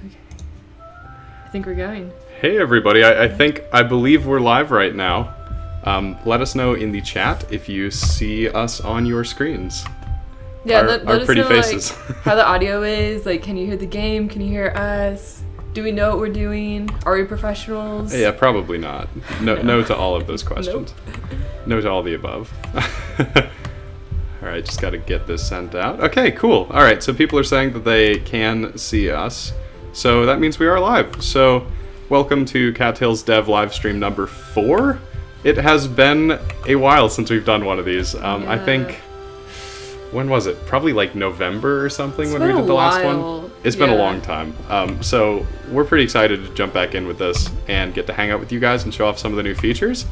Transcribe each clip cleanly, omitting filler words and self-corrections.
I think we're going. Hey everybody, I believe we're live right now. Let us know in the chat if you see us on your screens. Yeah, our let us pretty know, faces. like, how the audio is. Like, can you hear the game? Can you hear us? Do we know what we're doing? Are we professionals? Yeah, probably not. No to all of those questions. Nope. No to all the above. Alright, just gotta get this sent out. Okay, cool. Alright, so people are saying that they can see us. So that means we are live. So welcome to Cattails Dev Livestream number 4. It has been a while since we've done one of these. I think, when was it? Probably like November or something when we did the last one. It's been a long time. So we're pretty excited to jump back in with this and get to hang out with you guys and show off some of the new features.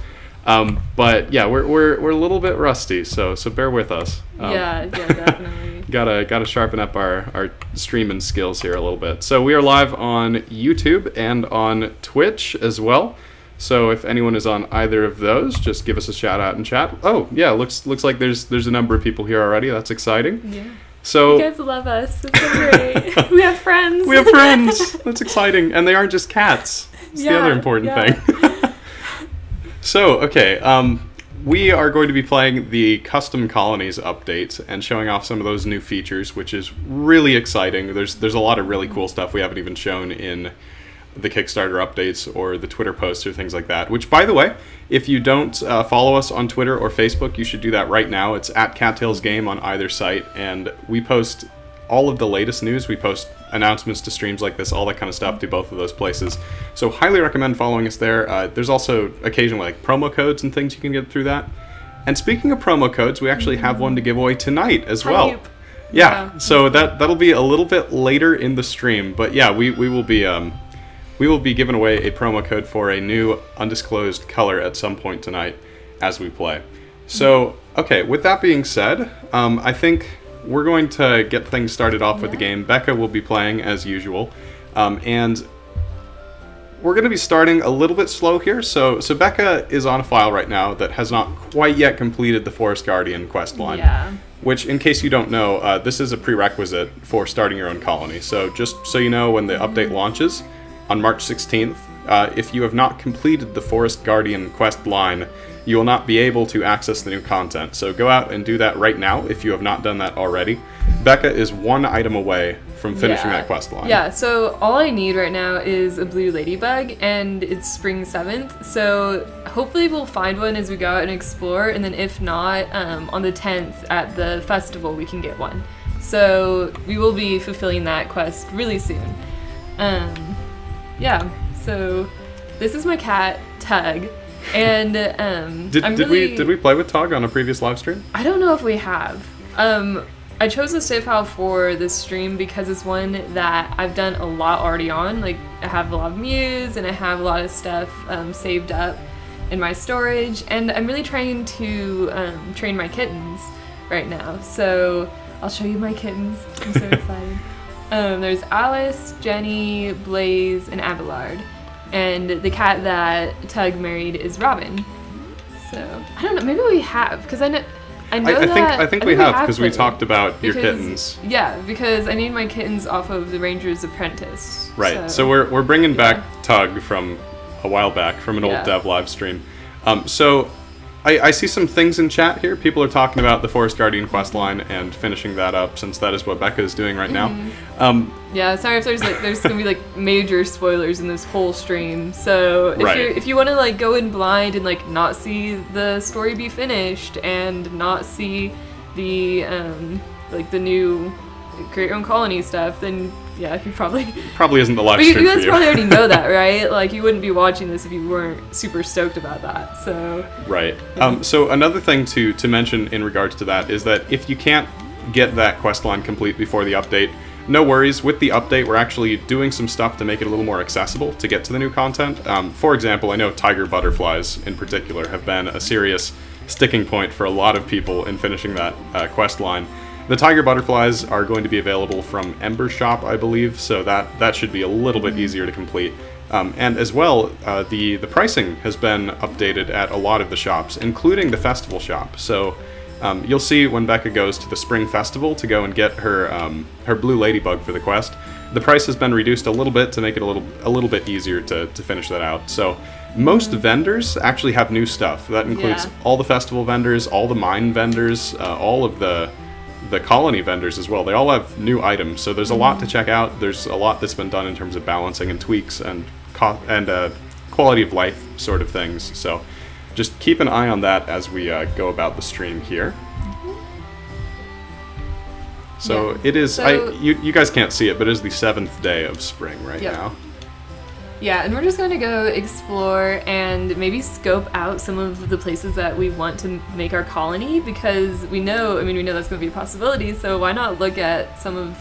But yeah, we're a little bit rusty, so bear with us. Yeah, definitely. Gotta sharpen up our streaming skills here a little bit. So we are live on YouTube and on Twitch as well. So if anyone is on either of those, just give us a shout out in chat. Oh yeah, looks like there's a number of people here already. That's exciting. Yeah. So you guys love us. It's so great. We have friends. We have friends. That's exciting, and they aren't just cats. It's the other important thing. So okay, we are going to be playing the custom colonies update and showing off some of those new features, which is really exciting. There's a lot of really cool stuff we haven't even shown in the Kickstarter updates or the Twitter posts or things like that, which, by the way, if you don't follow us on Twitter or Facebook, you should do that right now. It's at Cattails Game on either site, and we post all of the latest news. We post announcements to streams like this, all that kind of stuff to both of those places. So highly recommend following us there. There's also occasionally like promo codes and things you can get through that. And speaking of promo codes, we actually have one to give away tonight as well. Yeah, so that'll be a little bit later in the stream, but yeah, we will be giving away a promo code for a new undisclosed color at some point tonight as we play. So, okay, with that being said, I think we're going to get things started off with the game. Becca will be playing as usual, and we're going to be starting a little bit slow here. So Becca is on a file right now that has not quite yet completed the Forest Guardian quest line. Yeah. Which, in case you don't know, this is a prerequisite for starting your own colony. So just so you know, when the update launches on March 16th, if you have not completed the Forest Guardian quest line, you will not be able to access the new content. So go out and do that right now if you have not done that already. Becca is one item away from finishing that quest line. Yeah, so all I need right now is a blue ladybug, and it's spring 7th. So hopefully we'll find one as we go out and explore, and then if not, on the 10th at the festival we can get one. So we will be fulfilling that quest really soon. Yeah, so this is my cat, Tug, and did we play with Tug on a previous live stream? I don't know if we have. I chose the save file for this stream because it's one that I've done a lot already on. Like, I have a lot of muse and I have a lot of stuff saved up in my storage, and I'm really trying to train my kittens right now. So I'll show you my kittens. I'm so excited. There's Alice, Jenny, Blaze, and Abelard. And the cat that Tug married is Robin. So, I don't know, maybe we have, because I think we have, because we talked about your kittens. Yeah, because I named my kittens off of the Ranger's Apprentice. Right, so we're bringing back Tug from a while back, from an old dev live stream. So I see some things in chat here. People are talking about the Forest Guardian quest line and finishing that up, since that is what Becca is doing right now. Yeah, sorry if there's gonna be like major spoilers in this whole stream. So if you want to like go in blind and like not see the story be finished and not see the like the new create your own colony stuff, then yeah, you probably isn't the live stream for you. You guys probably already know that, right? Like, you wouldn't be watching this if you weren't super stoked about that. So right. So another thing to mention in regards to that is that if you can't get that quest line complete before the update, no worries. With the update, we're actually doing some stuff to make it a little more accessible to get to the new content. For example, I know tiger butterflies in particular have been a serious sticking point for a lot of people in finishing that quest line. The tiger butterflies are going to be available from Ember Shop, I believe, so that should be a little bit easier to complete. And as well, the pricing has been updated at a lot of the shops, including the festival shop. So you'll see when Becca goes to the Spring Festival to go and get her blue ladybug for the quest, the price has been reduced a little bit to make it a little bit easier to finish that out. So most vendors actually have new stuff. That includes all the festival vendors, all the mine vendors, all of the colony vendors as well. They all have new items, so there's a lot to check out. There's a lot that's been done in terms of balancing and tweaks and quality of life sort of things. So just keep an eye on that as we go about the stream here. So it is. You guys can't see it, but it is the 7th day of spring right now. Yeah, and we're just going to go explore and maybe scope out some of the places that we want to make our colony, because we know that's going to be a possibility, so why not look at some of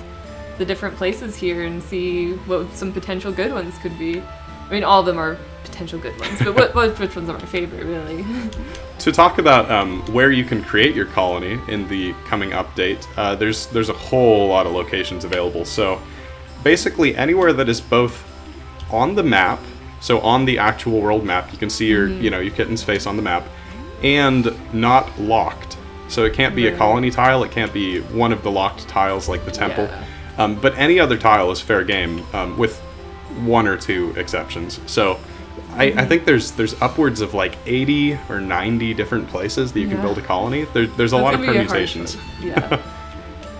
the different places here and see what some potential good ones could be. I mean, all of them are potential good ones, but which ones are my favorite, really? To talk about where you can create your colony in the coming update, there's a whole lot of locations available. So basically anywhere that is both on the map, so on the actual world map, you can see your kitten's face on the map, and not locked. So it can't be a colony tile, it can't be one of the locked tiles like the temple, but any other tile is fair game, with 1 or 2 exceptions. So I think there's upwards of like 80 or 90 different places that you can build a colony. There's a lot of permutations. A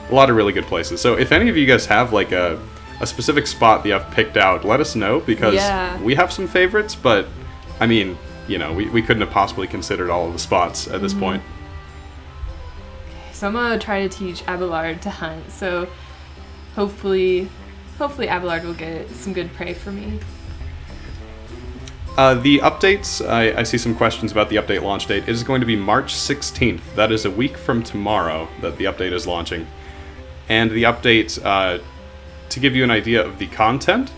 lot of really good places. So if any of you guys have like a specific spot that you have picked out, let us know, because we have some favorites, but I mean, we couldn't have possibly considered all of the spots at this point. So I'm gonna try to teach Abelard to hunt, so hopefully Abelard will get some good prey for me. The updates, I see some questions about the update launch date. It is going to be March 16th. That is a week from tomorrow that the update is launching. And the update, to give you an idea of the content,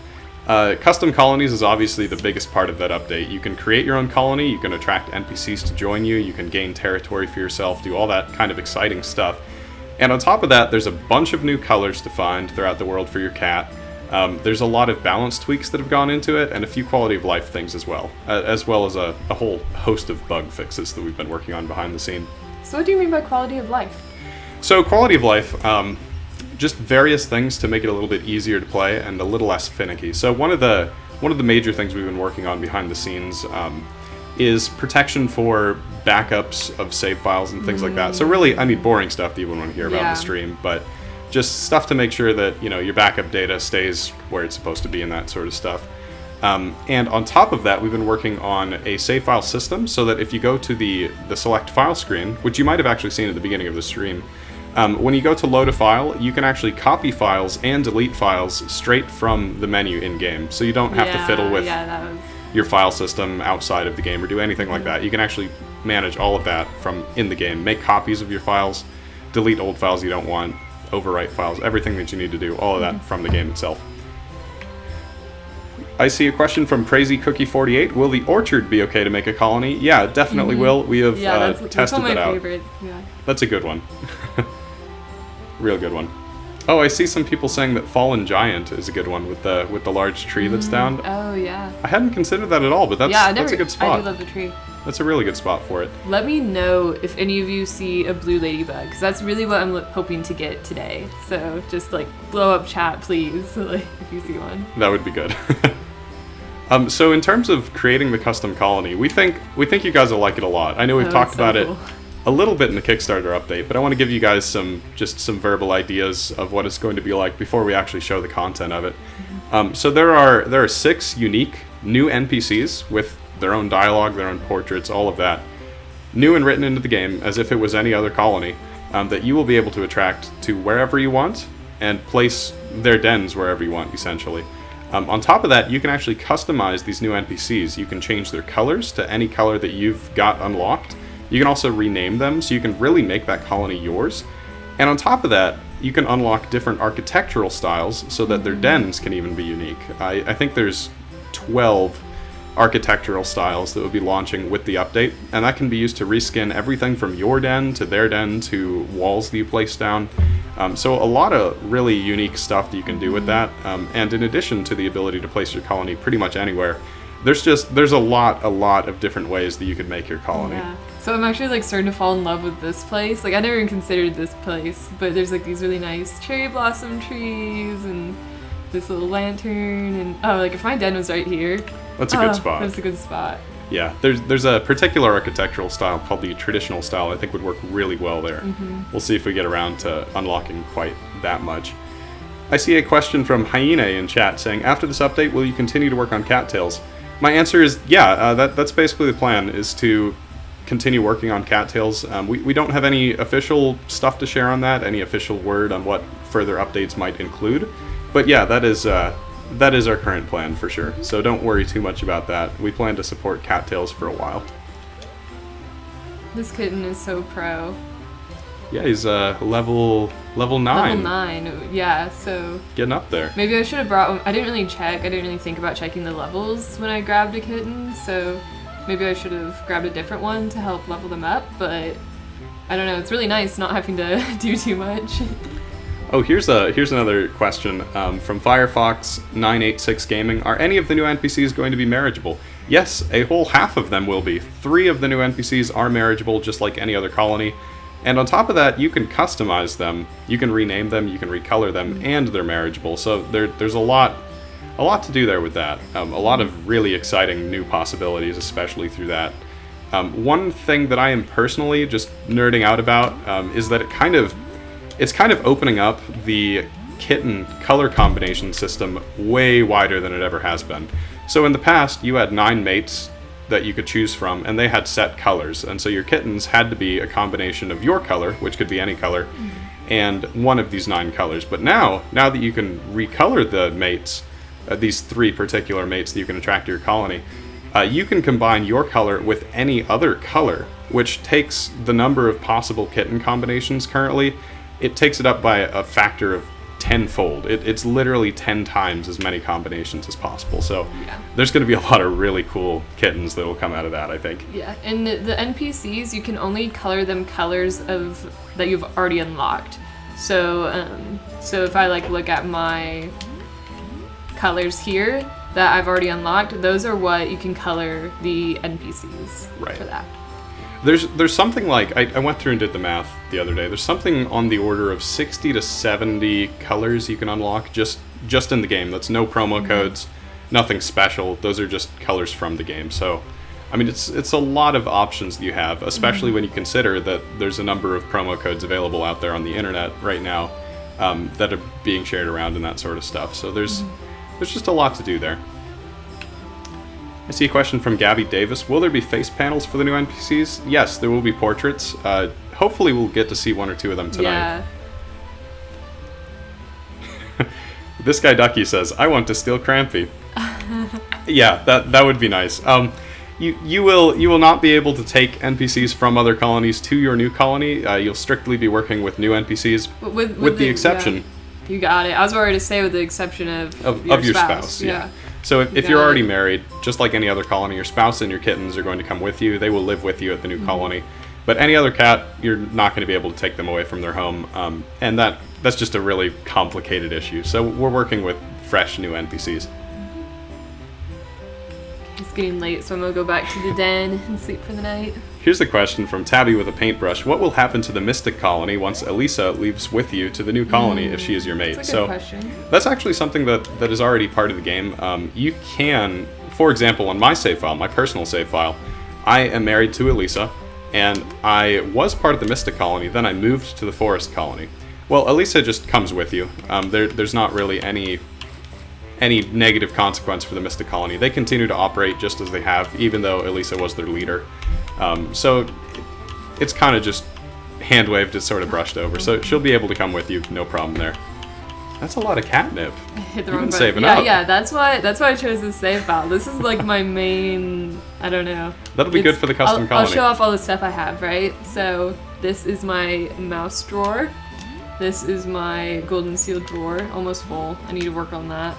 custom colonies is obviously the biggest part of that update. You can create your own colony, you can attract NPCs to join you, you can gain territory for yourself, do all that kind of exciting stuff. And on top of that, there's a bunch of new colors to find throughout the world for your cat. There's a lot of balance tweaks that have gone into it, and a few quality of life things as well as a whole host of bug fixes that we've been working on behind the scene. So what do you mean by quality of life? So quality of life, just various things to make it a little bit easier to play and a little less finicky. So one of the major things we've been working on behind the scenes is protection for backups of save files and things like that. So really, I mean, boring stuff that you wouldn't want to hear about in the stream, but just stuff to make sure that your backup data stays where it's supposed to be and that sort of stuff. And on top of that, we've been working on a save file system so that if you go to the select file screen, which you might have actually seen at the beginning of the stream, when you go to load a file, you can actually copy files and delete files straight from the menu in-game. So you don't have to fiddle with your file system outside of the game or do anything like that. You can actually manage all of that from in the game. Make copies of your files, delete old files you don't want, overwrite files, everything that you need to do, all of that from the game itself. I see a question from Crazy Cookie 48. Will the orchard be okay to make a colony? Yeah, it definitely will. We have tested that out. Favorite. Yeah. That's a good one. Real good one. Oh, I see some people saying that Fallen Giant is a good one with the large tree that's down. Oh yeah. I hadn't considered that at all, but that's a good spot. I do love the tree. That's a really good spot for it. Let me know if any of you see a blue ladybug, because that's really what I'm hoping to get today. So just like blow up chat, please, like, if you see one. That would be good. So in terms of creating the custom colony, we think you guys will like it a lot. I know we've talked about it a little bit in the Kickstarter update, but I want to give you guys some verbal ideas of what it's going to be like before we actually show the content of it. So there are 6 unique new NPCs with their own dialogue, their own portraits, all of that, new and written into the game as if it was any other colony, that you will be able to attract to wherever you want and place their dens wherever you want, essentially. On top of that, you can actually customize these new NPCs. You can change their colors to any color that you've got unlocked. You can also rename them, so you can really make that colony yours. And on top of that, you can unlock different architectural styles so that their dens can even be unique. I think there's 12 architectural styles that will be launching with the update, and that can be used to reskin everything from your den to their den to walls that you place down. So a lot of really unique stuff that you can do with that, and in addition to the ability to place your colony pretty much anywhere, there's a lot of different ways that you could make your colony. Yeah. So I'm actually like starting to fall in love with this place. Like I never even considered this place, but there's like these really nice cherry blossom trees and this little lantern, and oh, like if my den was right here. That's a good spot. That's a good spot. Yeah, there's a particular architectural style called the traditional style I think would work really well there. We'll see if we get around to unlocking quite that much. I see a question from Hyena in chat saying, after this update, will you continue to work on Cattails? My answer is yeah, that's basically the plan, is to continue working on Cattails. We don't have any official stuff to share on that, any official word on what further updates might include. But yeah, that is our current plan for sure. So don't worry too much about that. We plan to support Cattails for a while. This kitten is so pro. Yeah, he's level 9. Level 9, yeah, so... Getting up there. Maybe I should have brought one. I didn't really check. I didn't really think about checking the levels when I grabbed a kitten, so maybe I should have grabbed a different one to help level them up, but I don't know. It's really nice not having to do too much. Oh, here's another question from Firefox986 Gaming. Are any of the new NPCs going to be marriageable? Yes, a whole half of them will be. 3 of the new NPCs are marriageable, just like any other colony. And on top of that, you can customize them, you can rename them, you can recolor them, and they're marriageable. So there's a lot to do there with that. A lot of really exciting new possibilities, especially through that. One thing that I am personally just nerding out about is that it's kind of opening up the kitten color combination system way wider than it ever has been. So in the past, you had 9 mates that you could choose from, and they had set colors, and so your kittens had to be a combination of your color, which could be any color, and one of these 9 colors. But now that you can recolor the mates, these 3 particular mates that you can attract to your colony, you can combine your color with any other color, which takes the number of possible kitten combinations currently, it takes it up by a factor of 10-fold. It's literally 10 times as many combinations as possible. So yeah, there's going to be a lot of really cool kittens that will come out of that, I think. Yeah, and the NPCs, you can only color them colors that you've already unlocked. So so if I look at my colors here that I've already unlocked, those are what you can color the NPCs for that. There's something like, I went through and did the math the other day, there's something on the order of 60 to 70 colors you can unlock just in the game. That's no promo codes, nothing special, those are just colors from the game. So, I mean, it's a lot of options that you have, especially when you consider that there's a number of promo codes available out there on the internet right now that are being shared around and that sort of stuff. So there's just a lot to do there. I see a question from Gabby Davis. Will there be face panels for the new NPCs? Yes, there will be portraits. Hopefully we'll get to see 1 or 2 of them tonight. Yeah. This guy Ducky says, I want to steal Crampy. Yeah, that would be nice. You will not be able to take NPCs from other colonies to your new colony. You'll strictly be working with new NPCs with the exception. Yeah. You got it. I was already to say with the exception of your spouse. Yeah. So if you're already married, just like any other colony, your spouse and your kittens are going to come with you. They will live with you at the new colony. But any other cat, you're not going to be able to take them away from their home. And that's just a really complicated issue. So we're working with fresh new NPCs. It's getting late, so I'm going to go back to the den and sleep for the night. Here's a question from Tabby with a paintbrush. What will happen to the Mystic Colony once Elisa leaves with you to the new colony if she is your mate? That's a good question. That's actually something that is already part of the game. You can, for example, on my save file, my personal save file, I am married to Elisa, and I was part of the Mystic Colony, then I moved to the Forest Colony. Well, Elisa just comes with you. There's not really any negative consequence for the Mystic Colony. They continue to operate just as they have, even though Elisa was their leader. So it's kind of just hand-waved, it's sort of brushed over. So she'll be able to come with you, no problem there. That's a lot of catnip. I hit the wrong button. Saving up. Yeah, that's why I chose this save file. This is like my main, I don't know. That'll be good for the custom colony. I'll show off all the stuff I have, right? So this is my mouse drawer. This is my golden seal drawer, almost full. I need to work on that.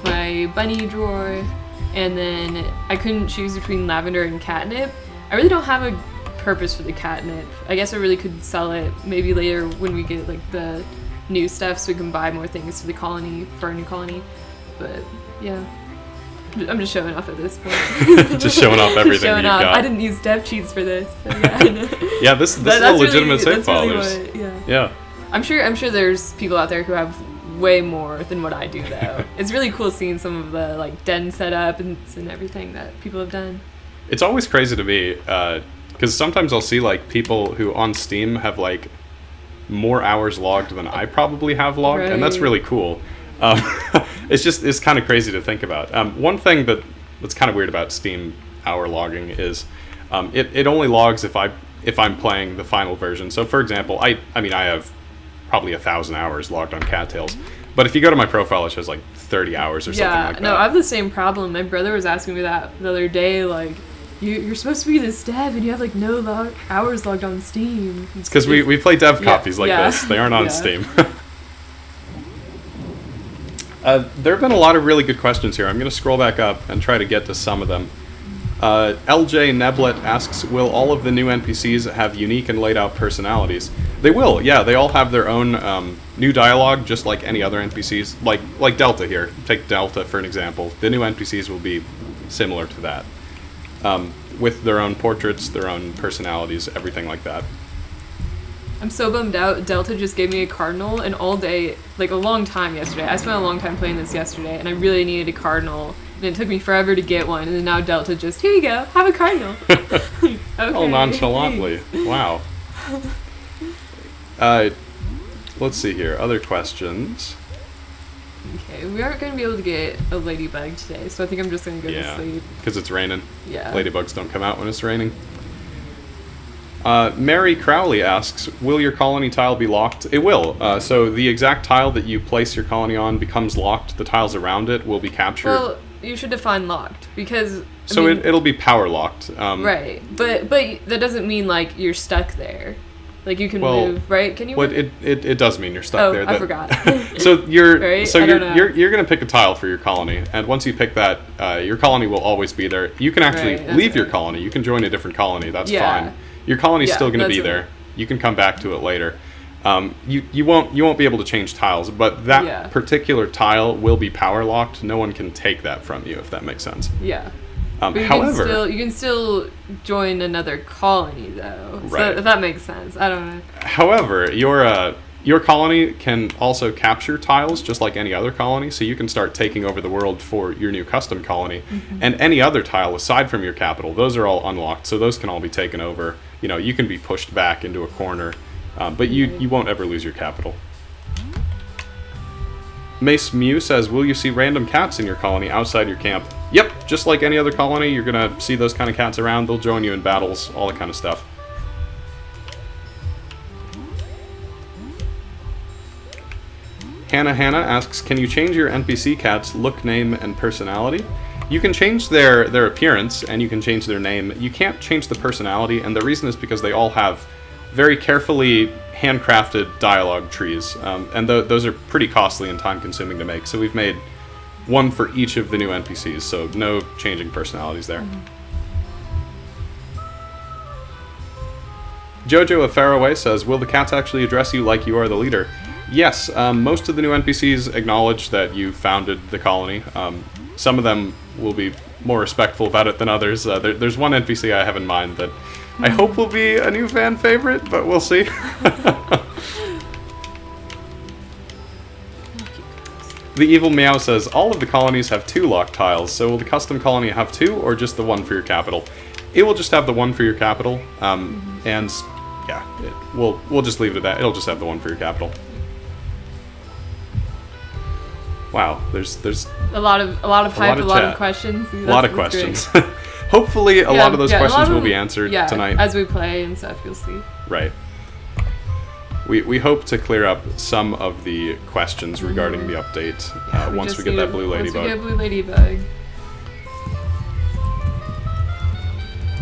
My bunny drawer, and then I couldn't choose between lavender and catnip. I really don't have a purpose for the catnip. I guess I really could sell it maybe later when we get the new stuff so we can buy more things for the colony, for our new colony. But yeah, I'm just showing off at this point. Just showing off everything you've got. I didn't use dev cheats for this. So yeah, yeah, this is a legitimate save file. Yeah. I'm sure there's people out there who have way more than what I do, though. It's really cool seeing some of the like den setup and everything that people have done. It's always crazy to me because sometimes I'll see like people who on Steam have like more hours logged than I probably have logged, and that's really cool. It's kind of crazy to think about. One thing that's kind of weird about Steam hour logging is it only logs if I'm playing the final version. So for example, I have probably 1,000 hours logged on Cattails, but if you go to my profile, it shows like 30 hours or something like that. No, I have the same problem. My brother was asking me that the other day, like, you're supposed to be this dev and you have like no hours logged on Steam. It's because we play dev copies like this. They aren't on Steam. There have been a lot of really good questions here. I'm going to scroll back up and try to get to some of them. LJ Neblet asks, will all of the new NPCs have unique and laid out personalities? They will, yeah. They all have their own new dialogue, just like any other NPCs. Like Delta here. Take Delta for an example. The new NPCs will be similar to that. With their own portraits, their own personalities, everything like that. I'm so bummed out. Delta just gave me a cardinal, and all day, like a long time yesterday. I spent a long time playing this yesterday, and I really needed a cardinal. And it took me forever to get one, and then now Delta just, here you go, have a cardinal. Okay, oh, nonchalantly. Thanks. Wow. Let's see here. Other questions. Okay, we aren't going to be able to get a ladybug today, so I think I'm just going to go to sleep. Because it's raining. Yeah. Ladybugs don't come out when it's raining. Mary Crowley asks, will your colony tile be locked? It will. So the exact tile that you place your colony on becomes locked. The tiles around it will be captured. Well, you should define locked, because... it'll be power locked. Right, but that doesn't mean, like, you're stuck there. Like, you can move, right? Can you move? It does mean you're stuck there. I forgot. So you're you're going to pick a tile for your colony, and once you pick that, your colony will always be there. You can actually leave your colony. You can join a different colony. That's fine. Your colony's still going to be there. You can come back to it later. You won't be able to change tiles, but that particular tile will be power locked. No one can take that from you, if that makes sense. Yeah. However, you can still join another colony, though. Right. So if that makes sense. I don't know. However, your colony can also capture tiles just like any other colony, so you can start taking over the world for your new custom colony. Mm-hmm. And any other tile aside from your capital, those are all unlocked, so those can all be taken over. You can be pushed back into a corner, but you won't ever lose your capital. Mace Mew says, will you see random cats in your colony outside your camp? Yep, just like any other colony, you're going to see those kind of cats around. They'll join you in battles, all that kind of stuff. Hannah asks, can you change your NPC cats' look, name, and personality? You can change their appearance, and you can change their name. You can't change the personality, and the reason is because they all have very carefully handcrafted dialogue trees, and those are pretty costly and time-consuming to make. So we've made one for each of the new NPCs, so no changing personalities there. Mm-hmm. Jojo of Faraway says, will the cats actually address you like you are the leader? Yes, most of the new NPCs acknowledge that you founded the colony. Some of them will be more respectful about it than others. There's one NPC I have in mind that I hope will be a new fan favorite, but we'll see. The Evil Meow says, all of the colonies have 2 locked tiles, so will the custom colony have 2 or just the 1 for your capital? It will just have the 1 for your capital, and yeah, we'll just leave it at that. It'll just have the 1 for your capital. Wow, there's a lot of hype, a lot of questions. A lot of questions. Hopefully, a lot of those questions will be answered tonight. As we play and stuff, you'll see. Right. We hope to clear up some of the questions regarding the update once we get that blue ladybug. Once we get blue ladybug.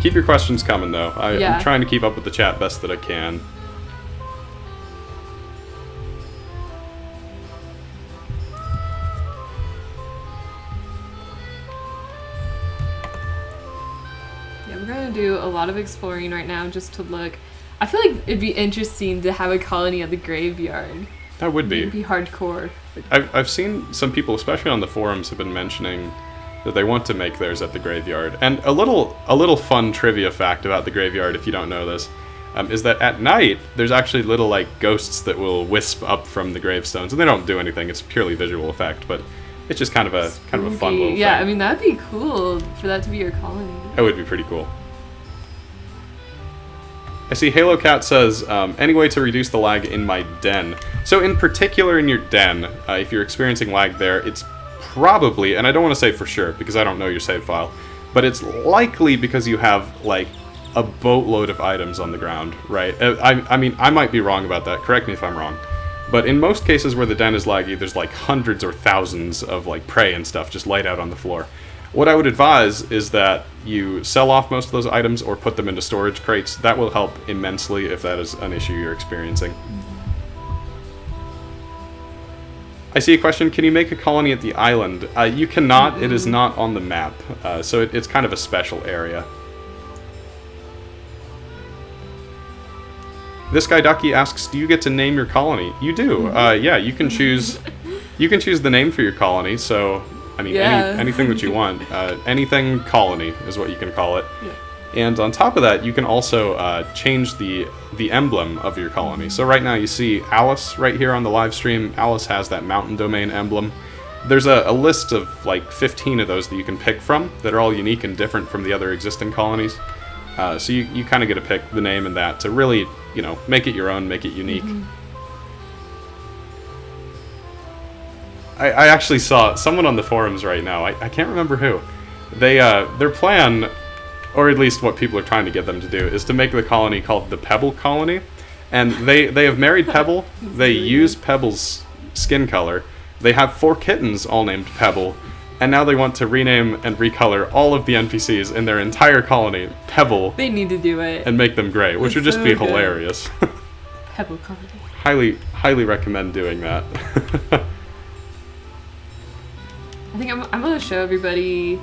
Keep your questions coming, though. I'm trying to keep up with the chat best that I can. We're going to do a lot of exploring right now just to look. I feel like it'd be interesting to have a colony at the graveyard. That would be. It'd be hardcore. I've seen some people, especially on the forums, have been mentioning that they want to make theirs at the graveyard. And a little fun trivia fact about the graveyard, if you don't know this. is that at night, there's actually little, like, ghosts that will wisp up from the gravestones. And they don't do anything. It's purely visual effect, but it's just kind of a fun little thing. Yeah, I mean, that'd be cool for that to be your colony. That would be pretty cool. I see Halo Cat says, any way to reduce the lag in my den. So in particular in your den, if you're experiencing lag there, it's probably, and I don't want to say for sure because I don't know your save file, but it's likely because you have, like, a boatload of items on the ground, right? I mean, I might be wrong about that. Correct me if I'm wrong. But in most cases where the den is laggy, there's like hundreds or thousands of like prey and stuff just laid out on the floor. What I would advise is that you sell off most of those items or put them into storage crates. That will help immensely if that is an issue you're experiencing. I see a question, can you make a colony at the island? You cannot, it is not on the map, so it's kind of a special area. This guy Ducky asks, do you get to name your colony? You do. Yeah, you can choose the name for your colony, so I mean anything that you want. Anything colony is what you can call it. Yeah. And on top of that, you can also change the emblem of your colony. So right now you see Alice right here on the live stream. Alice has that mountain domain emblem. There's a list of like 15 of those that you can pick from that are all unique and different from the other existing colonies. So you kind of get to pick the name and that to really, you know, make it your own, make it unique. I actually saw someone on the forums right now, I can't remember who. Their plan, or at least what people are trying to get them to do, is to make the colony called the Pebble Colony. And they have married Pebble, they use Pebble's skin color, they have 4 kittens all named Pebble, and now they want to rename and recolor all of the NPCs in their entire colony Pebble. They need to do it. And make them gray, which would just be hilarious. Pebble Colony. Highly recommend doing that. I think I'm going to show everybody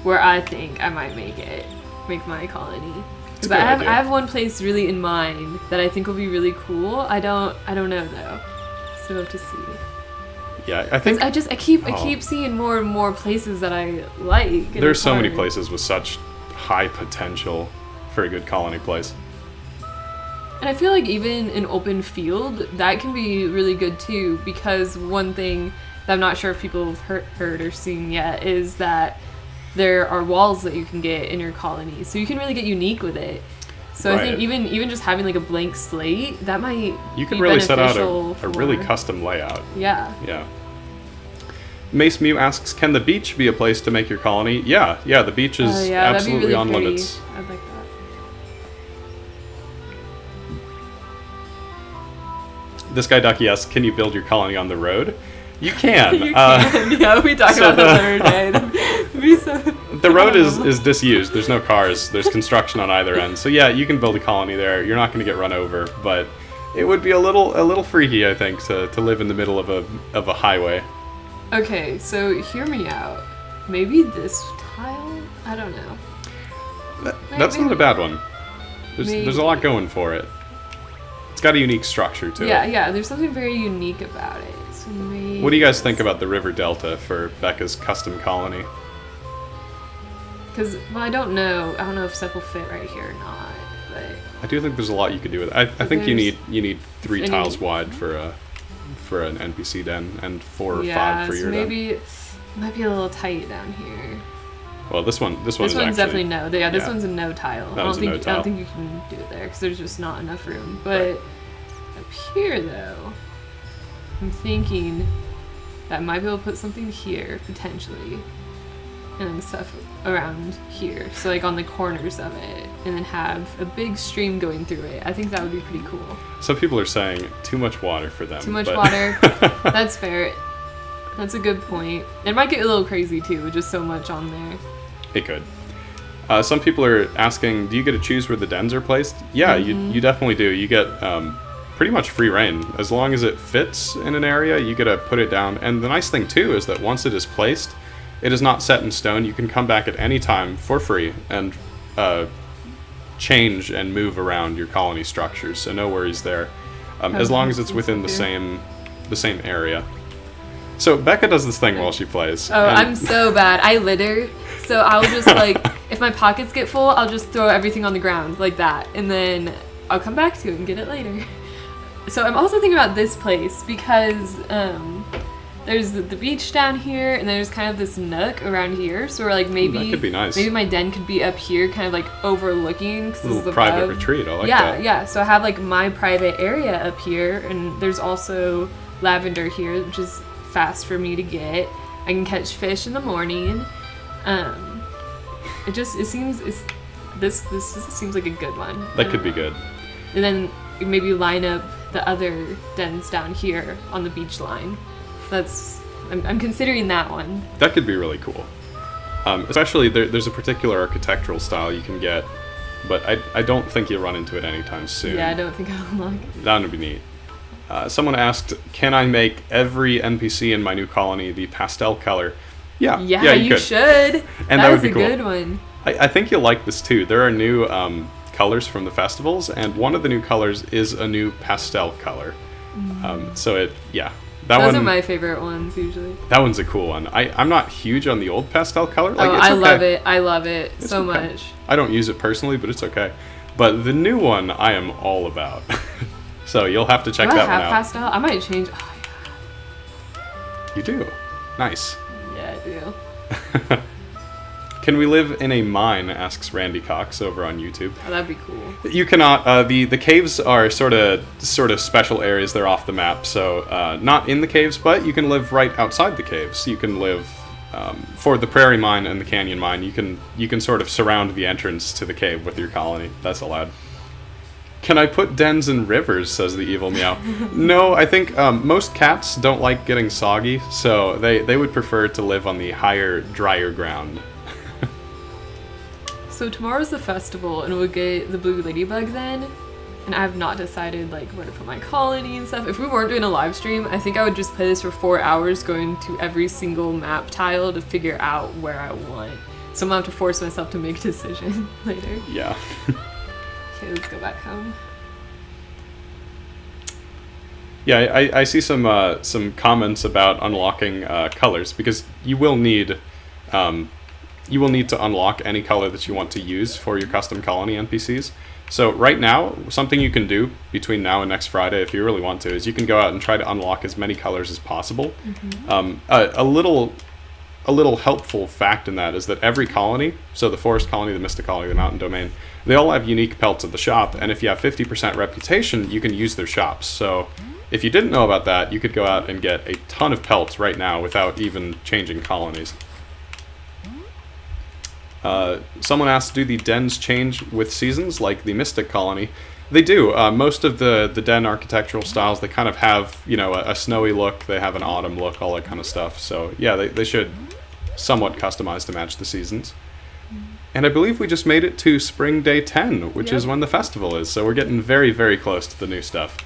where I think I might make my colony. Because I have one place really in mind that I think will be really cool. I don't know though. So we'll have to see. Yeah, I think I keep seeing more and more places that I like. There's so many places with such high potential for a good colony place. And I feel like even an open field, that can be really good too, because one thing that I'm not sure if people have heard or seen yet is that there are walls that you can get in your colony. So you can really get unique with it. So right. I think even just having like a blank slate, that might you can really set out a really custom layout. Yeah. Yeah. Mace Mew asks, can the beach be a place to make your colony? Yeah, the beach is absolutely on limits. I'd like that. This guy Ducky asks, can you build your colony on the road? You can. You can. Yeah, we talked about that the other day. The road is disused. There's no cars. There's construction on either end. So yeah, you can build a colony there. You're not going to get run over, but it would be a little freaky, I think, to live in the middle of a highway. Okay, so hear me out. Maybe this tile? I don't know. That's not a bad one. There's a lot going for it. It's got a unique structure to it. Yeah, there's something very unique about it. So what do you guys think about the river delta for Becca's custom colony? Because, well, I don't know if stuff will fit right here or not, but I do think there's a lot you could do with it. I think you need 3 tiles wide for an NPC den and 4 or 5 for your den. Maybe it might be a little tight down here. Well, this one's definitely no. Yeah, this one's a no tile. I don't think tile. you can do it there because there's just not enough room. But up here, though, I'm thinking that I might be able to put something here potentially, and then stuff around here. So like on the corners of it, and then have a big stream going through it. I think that would be pretty cool. Some people are saying too much water for them. Too much water. That's fair. That's a good point. It might get a little crazy too, with just so much on there. It could. Some people are asking, do you get to choose where the dens are placed? Yeah, you definitely do. You get pretty much free reign. As long as it fits in an area, you get to put it down. And the nice thing too is that once it is placed, it is not set in stone. You can come back at any time for free and change and move around your colony structures. So no worries there, as long as it's within the same area. So Becca does this thing while she plays. Oh, I'm so bad. I litter. So I'll just like, if my pockets get full, I'll just throw everything on the ground like that. And then I'll come back to it and get it later. So I'm also thinking about this place because there's the beach down here, and there's kind of this nook around here. So we're like, maybe that could be nice. Maybe my den could be up here, kind of like overlooking. A little private retreat. I like that. Yeah. So I have like my private area up here, and there's also lavender here, which is fast for me to get. I can catch fish in the morning. This seems like a good one. That could be good. And then maybe line up the other dens down here on the beach line. I'm considering that one. That could be really cool. Especially there's a particular architectural style you can get, but I don't think you'll run into it anytime soon. Yeah, I don't think I'll unlock it. That would be neat. Someone asked, can I make every NPC in my new colony the pastel color? Yeah, you should. And that would be cool. That's a good one. I think you'll like this too. There are new colors from the festivals, and one of the new colors is a new pastel color. Those are my favorite ones usually. That one's a cool one. I'm not huge on the old pastel color. Like, I love it. I love it so much. I don't use it personally, but it's okay. But the new one, I am all about. So you'll have to check that one out. Do I have pastel? I might change. Oh, yeah. You do? Nice. Yeah, I do. Can we live in a mine? Asks Randy Cox over on YouTube. Oh, that'd be cool. You cannot. The caves are sort of special areas. They're off the map, so not in the caves, but you can live right outside the caves. You can live for the prairie mine and the canyon mine. You can sort of surround the entrance to the cave with your colony. That's allowed. Can I put dens in rivers? Says the evil meow. No, I think most cats don't like getting soggy, so they would prefer to live on the higher, drier ground. So tomorrow's the festival, and we'll get the blue ladybug then. And I have not decided like where to put my colony and stuff. If we weren't doing a live stream, I think I would just play this for 4 hours, going to every single map tile to figure out where I want. So I'm gonna have to force myself to make a decision later. Yeah. Okay, let's go back home. Yeah, I see some comments about unlocking colors, because you will need to unlock any color that you want to use for your custom colony NPCs. So right now, something you can do between now and next Friday, if you really want to, is you can go out and try to unlock as many colors as possible. Mm-hmm. A little helpful fact in that is that every colony, so the forest colony, the mystic colony, the mountain domain, they all have unique pelts at the shop, and if you have 50% reputation, you can use their shops. So if you didn't know about that, you could go out and get a ton of pelts right now without even changing colonies. Someone asked, do the dens change with seasons like the Mystic Colony? They do. Most of the den architectural styles, they kind of have, a snowy look, they have an autumn look, all that kind of stuff. So yeah, they should somewhat customize to match the seasons. And I believe we just made it to Spring Day 10, which is when the festival is. So we're getting very, very close to the new stuff.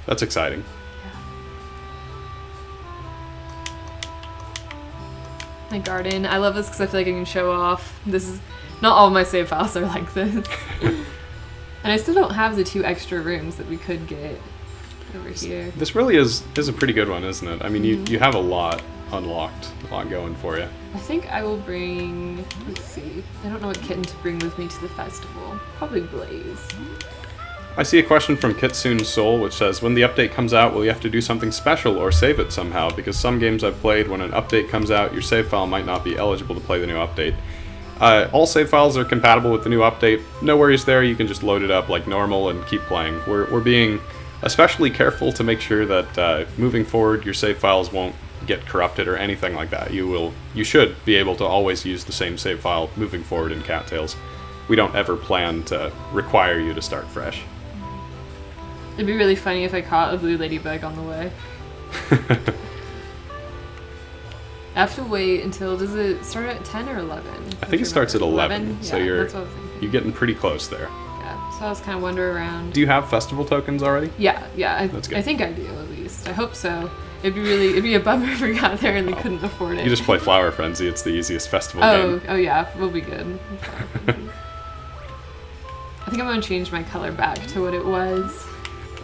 That's exciting. My garden. I love this because I feel like I can show off. This is not all of my save files are like this. And I still don't have the 2 extra rooms that we could get over here. This really is a pretty good one, isn't it? I mean, you have a lot unlocked, a lot going for you. I think I will bring, let's see, I don't know what kitten to bring with me to the festival. Probably Blaze. I see a question from Kitsune Soul, which says, when the update comes out, will you have to do something special or save it somehow? Because some games I've played, when an update comes out, your save file might not be eligible to play the new update. All save files are compatible with the new update. No worries there, you can just load it up like normal and keep playing. We're being especially careful to make sure that moving forward, your save files won't get corrupted or anything like that. You should be able to always use the same save file moving forward in Cattails. We don't ever plan to require you to start fresh. It'd be really funny if I caught a blue ladybug on the way. I have to wait until, does it start at 10 or 11? I think it starts at 11, so you're getting pretty close there. Yeah, so I was kind of wandering around. Do you have festival tokens already? Yeah, That's good. I think I do, at least. I hope so. It'd be a bummer if we got there and they couldn't afford it. You just play Flower Frenzy, it's the easiest festival game. Oh yeah, we'll be good. I think I'm going to change my color back to what it was.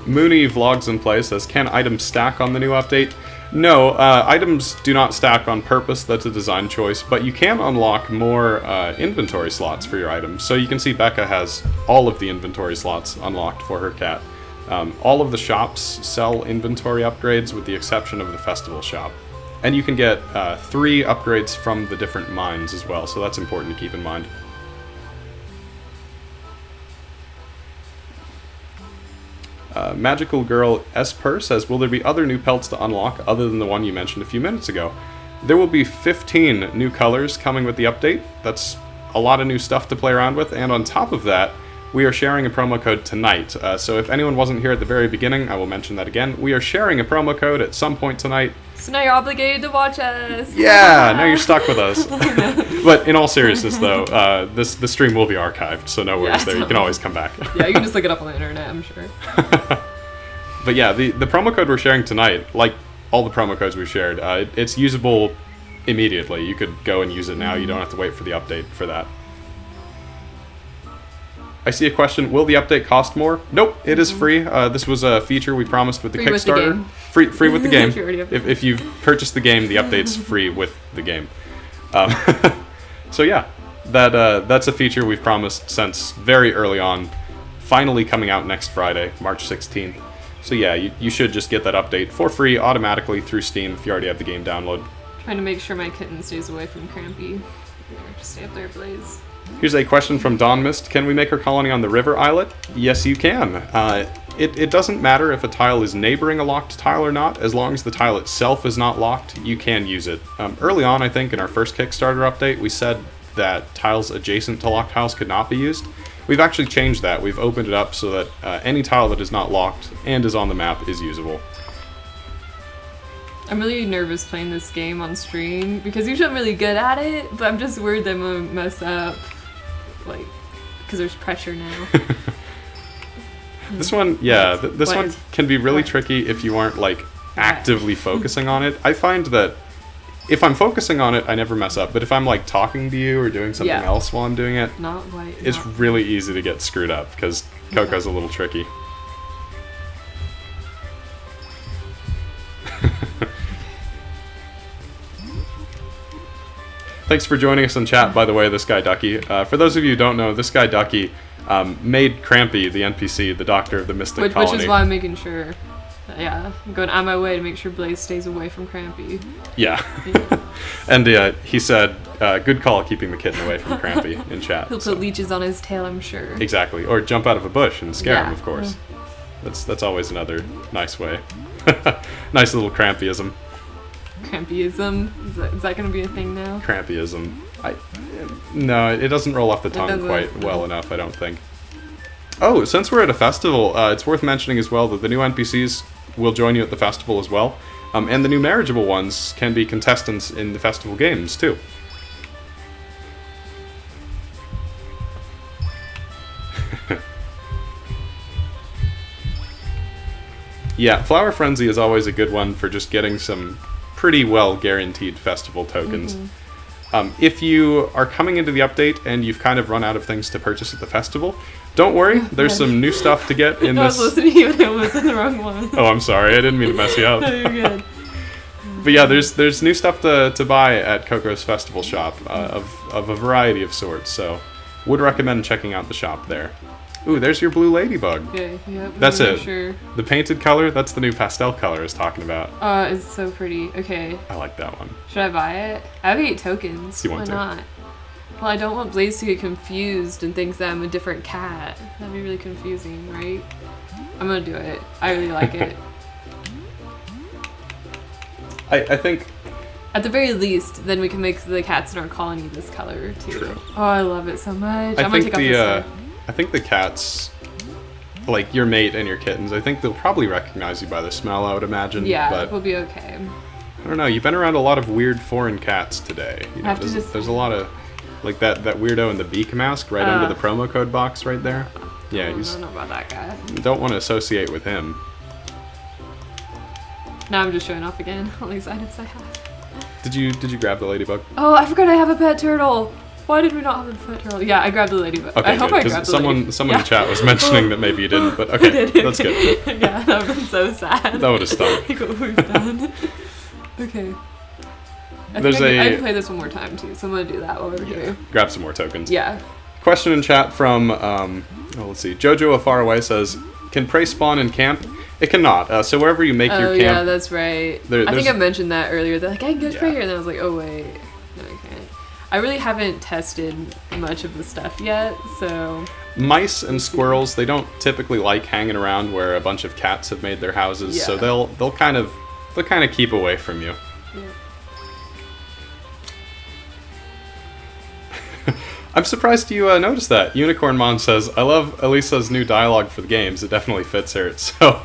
Mooney Vlogs in Play says, can items stack on the new update? No, items do not stack on purpose. That's a design choice, but you can unlock more inventory slots for your items. So you can see Becca has all of the inventory slots unlocked for her cat. All of the shops sell inventory upgrades with the exception of the festival shop. And you can get 3 upgrades from the different mines as well, so that's important to keep in mind. Magical Girl Esper says, will there be other new pelts to unlock other than the one you mentioned a few minutes ago? There will be 15 new colors coming with the update. That's a lot of new stuff to play around with, and on top of that, we are sharing a promo code tonight. So if anyone wasn't here at the very beginning, I will mention that again. We are sharing a promo code at some point tonight. So now you're obligated to watch us. Yeah, now you're stuck with us. But in all seriousness, though, the stream will be archived, so no worries there. You can always come back. Yeah, you can just look it up on the internet, I'm sure. But yeah, the promo code we're sharing tonight, like all the promo codes we've shared, it's usable immediately. You could go and use it now. You don't have to wait for the update for that. I see a question, will the update cost more? Nope, it is free. This was a feature we promised with the Kickstarter. Free with the game. If you've purchased the game, the update's free with the game. So yeah, that's a feature we've promised since very early on. Finally coming out next Friday, March 16th. So yeah, you should just get that update for free automatically through Steam if you already have the game download. Trying to make sure my kitten stays away from Crampy. Just stay up there, Blaze. Here's a question from Dawn Mist. Can we make our colony on the river islet? Yes, you can. It doesn't matter if a tile is neighboring a locked tile or not. As long as the tile itself is not locked, you can use it. Early on, I think, in our first Kickstarter update, we said that tiles adjacent to locked tiles could not be used. We've actually changed that. We've opened it up so that any tile that is not locked and is on the map is usable. I'm really nervous playing this game on stream because usually I'm really good at it, but I'm just worried that I'm gonna mess up, like, because there's pressure now. This one, yeah, this one can be really tricky if you aren't like actively focusing on it. I find that if I'm focusing on it, I never mess up, but if I'm like talking to you or doing something else while I'm doing it, it's really easy to get screwed up because Coco's a little tricky. Thanks for joining us in chat, by the way, this guy Ducky. For those of you who don't know, this guy Ducky made Crampy, the NPC, the doctor of the Mystic Colony. Which is why I'm making sure, I'm going out of my way to make sure Blaze stays away from Crampy. Yeah. And he said, good call keeping the kitten away from Crampy in chat. He'll put leeches on his tail, I'm sure. Exactly. Or jump out of a bush and scare him, of course. That's always another nice way. Nice little Crampyism. Crampyism? Is that going to be a thing now? Crampyism. No, it doesn't roll off the tongue quite well enough, I don't think. Oh, since we're at a festival, it's worth mentioning as well that the new NPCs will join you at the festival as well. And the new marriageable ones can be contestants in the festival games, too. Yeah, Flower Frenzy is always a good one for just getting some pretty well guaranteed festival tokens. If you are coming into the update and you've kind of run out of things to purchase at the festival, don't worry, there's some new stuff to get in this. I was listening to you and I was in the wrong one. Oh, I'm sorry, I didn't mean to mess you up. No, you're good. But yeah, there's new stuff to buy at Coco's festival shop of a variety of sorts, so would recommend checking out the shop there. Ooh, there's your blue ladybug. Yeah, that's it. Sure. The painted color, that's the new pastel color I was talking about. Oh, it's so pretty. Okay. I like that one. Should I buy it? I have 8 tokens. You want to? Why not? Well, I don't want Blaze to get confused and think that I'm a different cat. That'd be really confusing, right? I'm gonna do it. I really like it. I think... At the very least, then we can make the cats in our colony this color, too. True. Oh, I love it so much. I'm gonna take off this I think the cats, like your mate and your kittens, I think they'll probably recognize you by the smell, I would imagine. Yeah, but we'll be okay. I don't know, you've been around a lot of weird foreign cats today. You know, there's a lot of, like that weirdo in the beak mask right under the promo code box right there. Yeah, I don't know about that guy. You don't want to associate with him. Now I'm just showing off again all these items I have. Did you grab the ladybug? Oh, I forgot I have a pet turtle. Why did we not have a pet turtle? Yeah, I grabbed the ladybug. Okay, I hope I grabbed the ladybug. Someone in chat was mentioning that maybe you didn't, but okay, that's good. Yeah, that would have been so sad. That would have stunk. Like what we've done. Okay. I can play this one more time too, so I'm gonna do that while we're here. Grab some more tokens. Yeah. Question in chat from let's see. Jojo Afar Away says, "Can prey spawn in camp?" It cannot. So wherever you make your camp. Oh yeah, that's right. I think I mentioned that earlier. They're like, I can go spray here, and then I was like, oh wait, no, I can't. I really haven't tested much of the stuff yet, so. Mice and squirrels, they don't typically like hanging around where a bunch of cats have made their houses, so they'll kind of keep away from you. Yeah. I'm surprised you noticed that. Unicorn Mom says, I love Elisa's new dialogue for the games. It definitely fits her. So,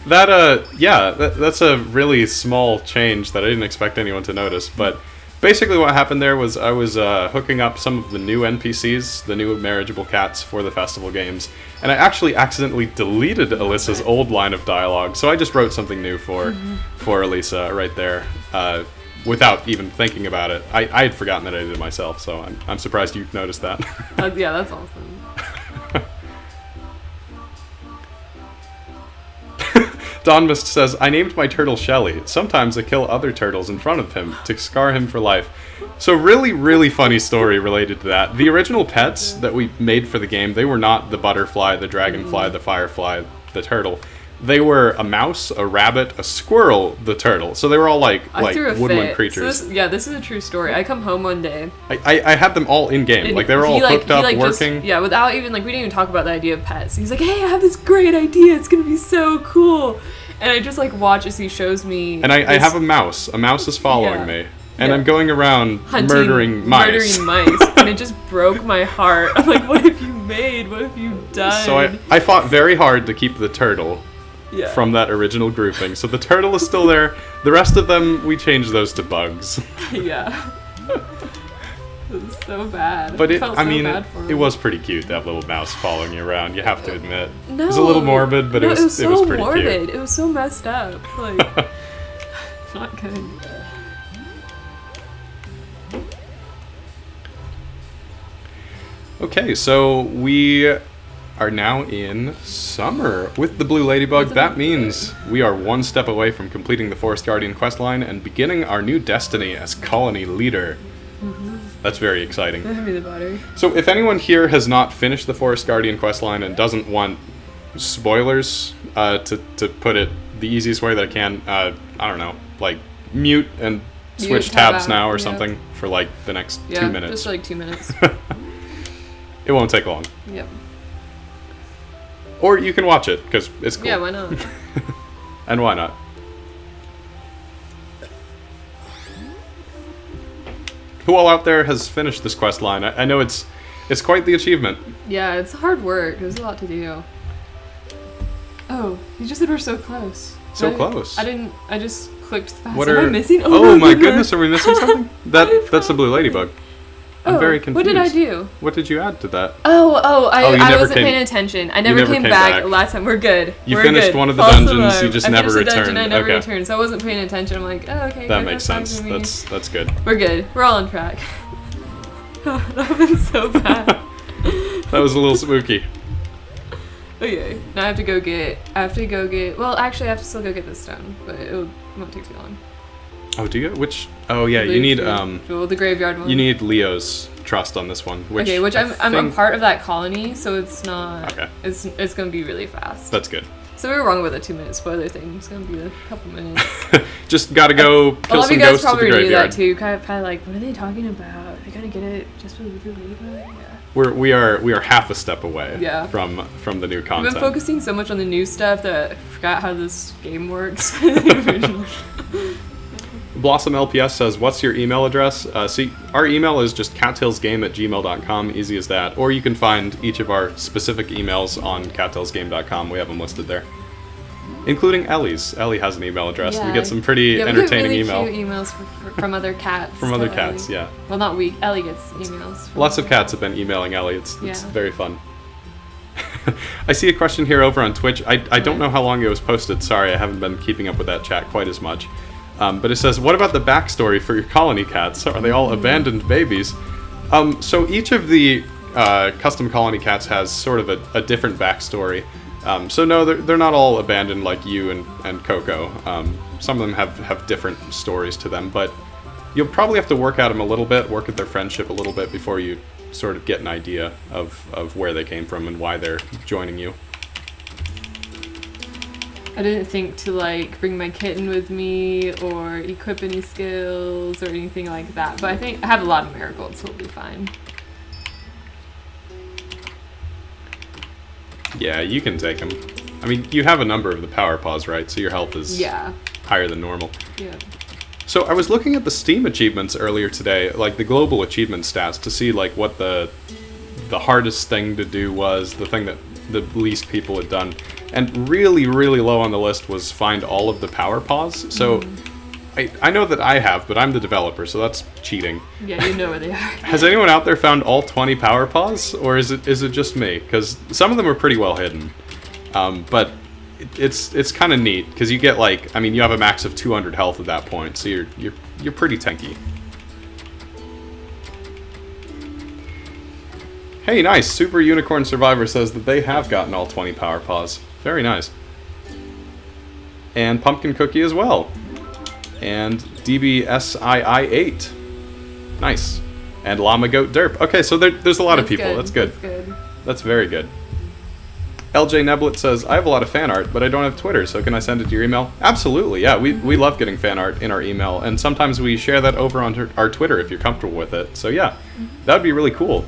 that's a really small change that I didn't expect anyone to notice. But basically what happened there was I was hooking up some of the new NPCs, the new marriageable cats for the festival games. And I actually accidentally deleted Elisa's old line of dialogue. So I just wrote something new for Elisa right there. Without even thinking about it. I had forgotten that I did it myself, so I'm surprised you noticed that. Yeah, that's awesome. Don Mist says, I named my turtle Shelly. Sometimes I kill other turtles in front of him to scar him for life. So really, really funny story related to that. The original pets that we made for the game, they were not the butterfly, the dragonfly, the firefly, the turtle. They were a mouse, a rabbit, a squirrel, the turtle. So they were all like woodland creatures. So this is a true story. I come home one day. I had them all in game. Like they were all hooked up, working. Without even we didn't even talk about the idea of pets. He's like, hey, I have this great idea. It's gonna be so cool. And I just watch as he shows me. And I have a mouse. A mouse is following me. And I'm going around murdering mice. And it just broke my heart. I'm like, what have you made? What have you done? So I fought very hard to keep the turtle. Yeah. From that original grouping. So the turtle is still there. The rest of them, we changed those to bugs. Yeah. It was so bad. But it was pretty cute, that little mouse following you around, you have to admit. No, it was a little morbid, but it was pretty morbid. Cute. It was so messed up. Not good. Okay, so we are now in summer with the Blue Ladybug. That means we are one step away from completing the Forest Guardian questline and beginning our new destiny as colony leader. Mm-hmm. That's very exciting. So if anyone here has not finished the Forest Guardian questline and doesn't want spoilers, to put it the easiest way that I can, I don't know, mute and switch tabs now or something for the next 2 minutes. Just 2 minutes. It won't take long. Yep. Or you can watch it, because it's cool. Yeah, why not? And why not? Who all out there has finished this quest line? I know it's quite the achievement. Yeah, it's hard work. There's a lot to do. Oh, you just said we're so close. Close. I just clicked fast. Am I missing? Oh my goodness, are we missing something? That's the Blue Ladybug. I'm very confused. What did I do? What did you add to that? I wasn't paying attention. I never came back last time. We're good. You finished one of the dungeons, you just never returned. I never returned, so I wasn't paying attention. I'm like, oh, okay. That makes sense. That's good. We're good. We're all on track. That would have been so bad. That was a little spooky. Okay, now I have to go get, well, actually I have to still go get this stone, but it won't take too long. Oh, do you? You need the graveyard one. You need Leo's trust on this one. Which I'm a part of that colony, so it's not. Okay. It's gonna be really fast. That's good. So we were wrong with the 2-minute spoiler thing. It's gonna be a couple minutes. Just gotta go kill some ghosts at the graveyard. A lot of you guys probably knew that too. Kind of what are they talking about? Are they gonna get it just for the ladybug? Yeah. We are half a step away from the new content. We've been focusing so much on the new stuff that I forgot how this game works. Blossom LPS says, what's your email address? Our email is just cattailsgame@gmail.com, easy as that. Or you can find each of our specific emails on cattailsgame.com. We have them listed there. Including Ellie's. Ellie has an email address. Yeah. We get some pretty entertaining we get really cute emails from other cats. From other cats, yeah. Well, not we. Ellie gets emails. Lots of cats have been emailing Ellie. It's very fun. I see a question here over on Twitch. I don't know how long it was posted. Sorry, I haven't been keeping up with that chat quite as much. But it says, what about the backstory for your colony cats? Are they all abandoned babies? So each of the custom colony cats has sort of a different backstory. So no, they're not all abandoned like you and Coco. Some of them have different stories to them, but you'll probably have to work at them a little bit, work at their friendship a little bit before you sort of get an idea of where they came from and why they're joining you. I didn't think to like bring my kitten with me or equip any skills or anything like that, but I think I have a lot of marigolds, so it'll be fine. Yeah, you can take them. I mean, you have a number of the power paws, right? So your health is higher than normal. Yeah. So I was looking at the Steam achievements earlier today, like the global achievement stats, to see like what the hardest thing to do was, the thing that the least people had done. And really, really low on the list was find all of the power paws. So I know that I have, but I'm the developer, so that's cheating. Yeah, you know where they are. Has anyone out there found all 20 power paws, or is it just me? Because some of them are pretty well hidden, but it's kind of neat because you get like, I mean, you have a max of 200 health at that point, so you're pretty tanky. Hey, nice. Super Unicorn Survivor says that they have gotten all 20 power paws. Very nice. And Pumpkin Cookie as well. And DBSII8. Nice. And Llama Goat Derp. Okay, so there's a lot of people. Good. That's good. That's good. That's very good. LJ Neblet says, I have a lot of fan art, but I don't have Twitter, so can I send it to your email? Absolutely, yeah. We love getting fan art in our email, and sometimes we share that over on our Twitter if you're comfortable with it. So yeah, that would be really cool.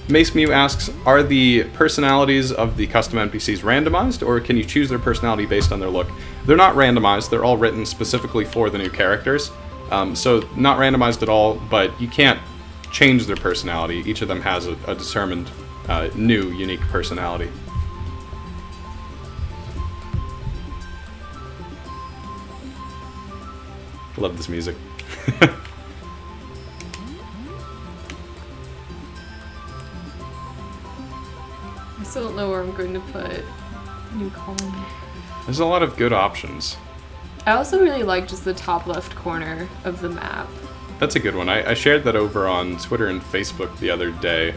Mace Mew asks, are the personalities of the custom NPCs randomized, or can you choose their personality based on their look? They're not randomized, they're all written specifically for the new characters. So not randomized at all, but you can't change their personality. Each of them has a determined new, unique personality. Love this music. I still don't know where I'm going to put new colony. There's a lot of good options. I also really like just the top left corner of the map. That's a good one. I shared that over on Twitter and Facebook the other day,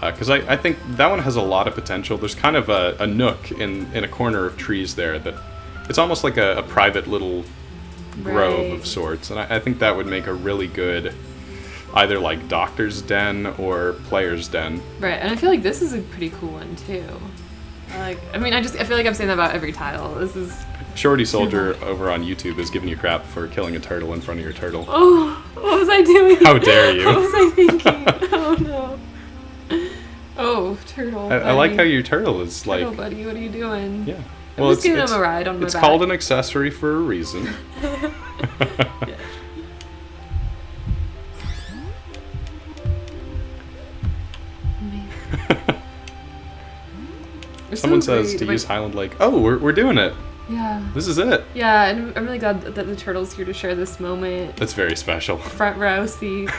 because I think that one has a lot of potential. There's kind of a nook in a corner of trees there that it's almost like a private little grove of sorts, and I think that would make a really good either like doctor's den or player's den. Right, and I feel like this is a pretty cool one too. I feel like I'm saying that about every tile. This is Shorty Soldier over on YouTube is giving you crap for killing a turtle in front of your turtle. Oh, what was I doing? How dare you? What was I thinking? Oh no. Oh, turtle. I like how your turtle is turtle like. buddy, what are you doing? Yeah. I'm just giving him a ride on my back. It's called an accessory for a reason. Yeah. Someone says to use Highland Lake. Oh, we're doing it. Yeah. This is it. Yeah, and I'm really glad that the turtle's here to share this moment. That's very special. Front row seats.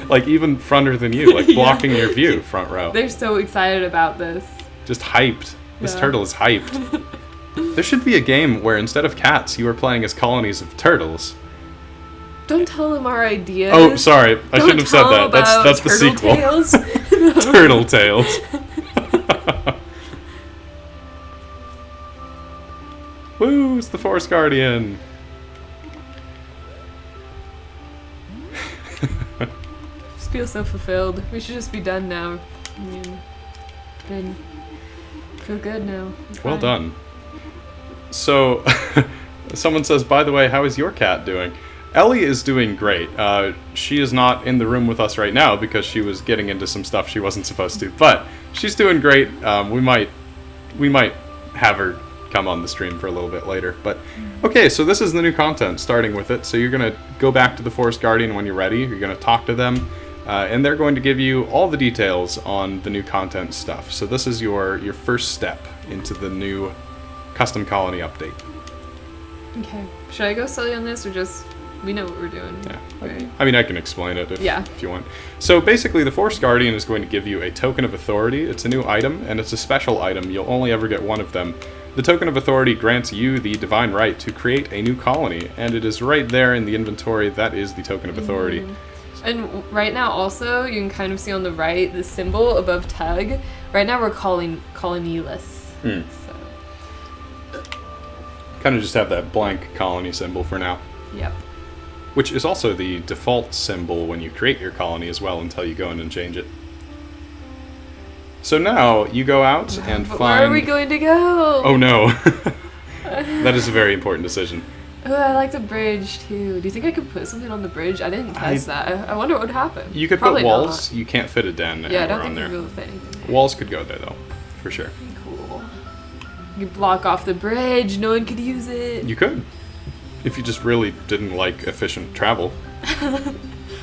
Like even fronter than you, like blocking your view, front row. They're so excited about this. Just hyped. This turtle is hyped. There should be a game where instead of cats, you are playing as colonies of turtles. Don't tell them our ideas. Oh, sorry. I shouldn't have said that. That's the sequel. Tales. Turtle Tales. Woo, it's the Forest Guardian. Just feel so fulfilled. We should just be done now. I mean, good. Feel good now. Well done. So, someone says, by the way, how is your cat doing? Ellie is doing great. She is not in the room with us right now because she was getting into some stuff she wasn't supposed to, but she's doing great. We might have her come on the stream for a little bit later. But okay, so this is the new content, starting with it. So you're going to go back to the Forest Guardian when you're ready. You're going to talk to them, and they're going to give you all the details on the new content stuff. So this is your first step into the new custom colony update. Okay. Should I go silly on this, or just we know what we're doing? Yeah. Right? I mean, I can explain it if you want. So basically, the Forest Guardian is going to give you a token of authority. It's a new item, and it's a special item. You'll only ever get one of them. The token of authority grants you the divine right to create a new colony, and it is right there in the inventory. That is the token of authority. And right now also, you can kind of see on the right the symbol above Tug, Right now we're colonieless. So. Kind of just have that blank colony symbol for now. Yep. Which is also the default symbol when you create your colony as well until you go in and change it. So now you go out and But find... Where are we going to go? Oh no. That is a very important decision. Oh, I like the bridge too. Do you think I could put something on the bridge? I didn't test that. I wonder what would happen. You could Probably put walls. Not. You can't fit a den Yeah, I anywhere don't on think there. we'll be able to fit anything there. Walls could go there though, for sure. Cool. You block off the bridge. No one could use it. You could. If you just really didn't like efficient travel.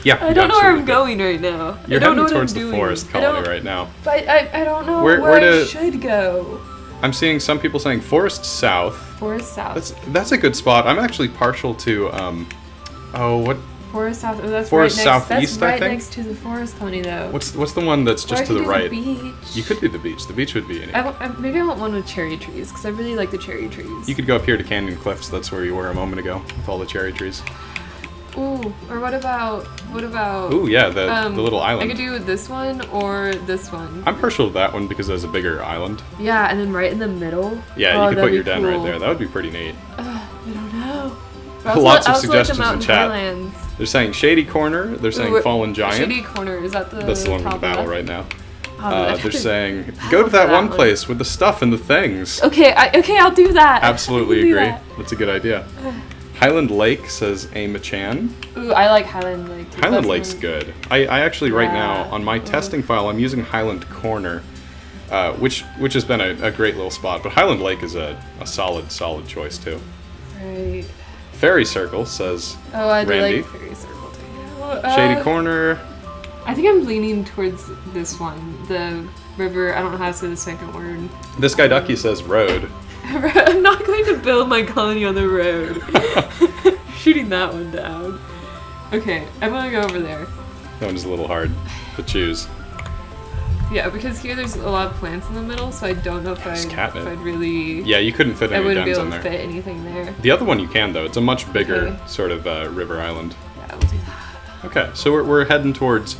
Yeah, I don't know where I'm absolutely going right now. You're I don't heading know what towards I'm the doing. forest colony right now. But I don't know Where where I should go. I'm seeing some people saying forest south. Forest south. That's a good spot. I'm actually partial to what Forest south. Oh, that's Forest right next. southeast, That's I right think? next to the forest colony, though. what's the one that's just to the right? Beach. You could do the beach. The beach would be Maybe I want one with cherry trees because I really like the cherry trees. You could go up here to Canyon Cliffs. That's where you were a moment ago with all the cherry trees. Ooh, or what about? Ooh, yeah, the little island. I could do this one or this one. I'm partial to that one because there's a bigger island. Yeah, and then right in the middle. Yeah, you could put your den cool. right there. That would be pretty neat. I don't know. Lots of I also like the suggestions in Mountain chat. Highlands. They're saying Shady Corner. They're saying Ooh, Fallen Giant. Shady Corner, is that the That's the one with top the battle left? right now. Oh, They're saying go to that one place with the stuff and the things. Okay, I'll do that. Absolutely I can do agree. that. That's a good idea. Highland Lake says Ama-chan. Ooh, I like Highland Lake too. Highland That's Lake's one. good. I actually right now Yeah. on my testing file I'm using Highland Corner, which has been a great little spot. But Highland Lake is a solid choice too. Right. Fairy Circle says Oh, I do Randy. like Fairy Circle too. Shady Corner. I think I'm leaning towards this one. The river. I don't know how to say the second word. This guy Ducky says Road. I'm not going to build my colony on the road. Shooting that one down. Okay, I'm gonna go over there. That one's a little hard to choose. Yeah, because here there's a lot of plants in the middle, so I don't know if I'd really. Yeah, you couldn't fit I any wouldn't be dens able in to there. fit anything there. The other one you can though. It's a much bigger Okay. sort of river island. Yeah, we'll do that. Okay, so we're heading towards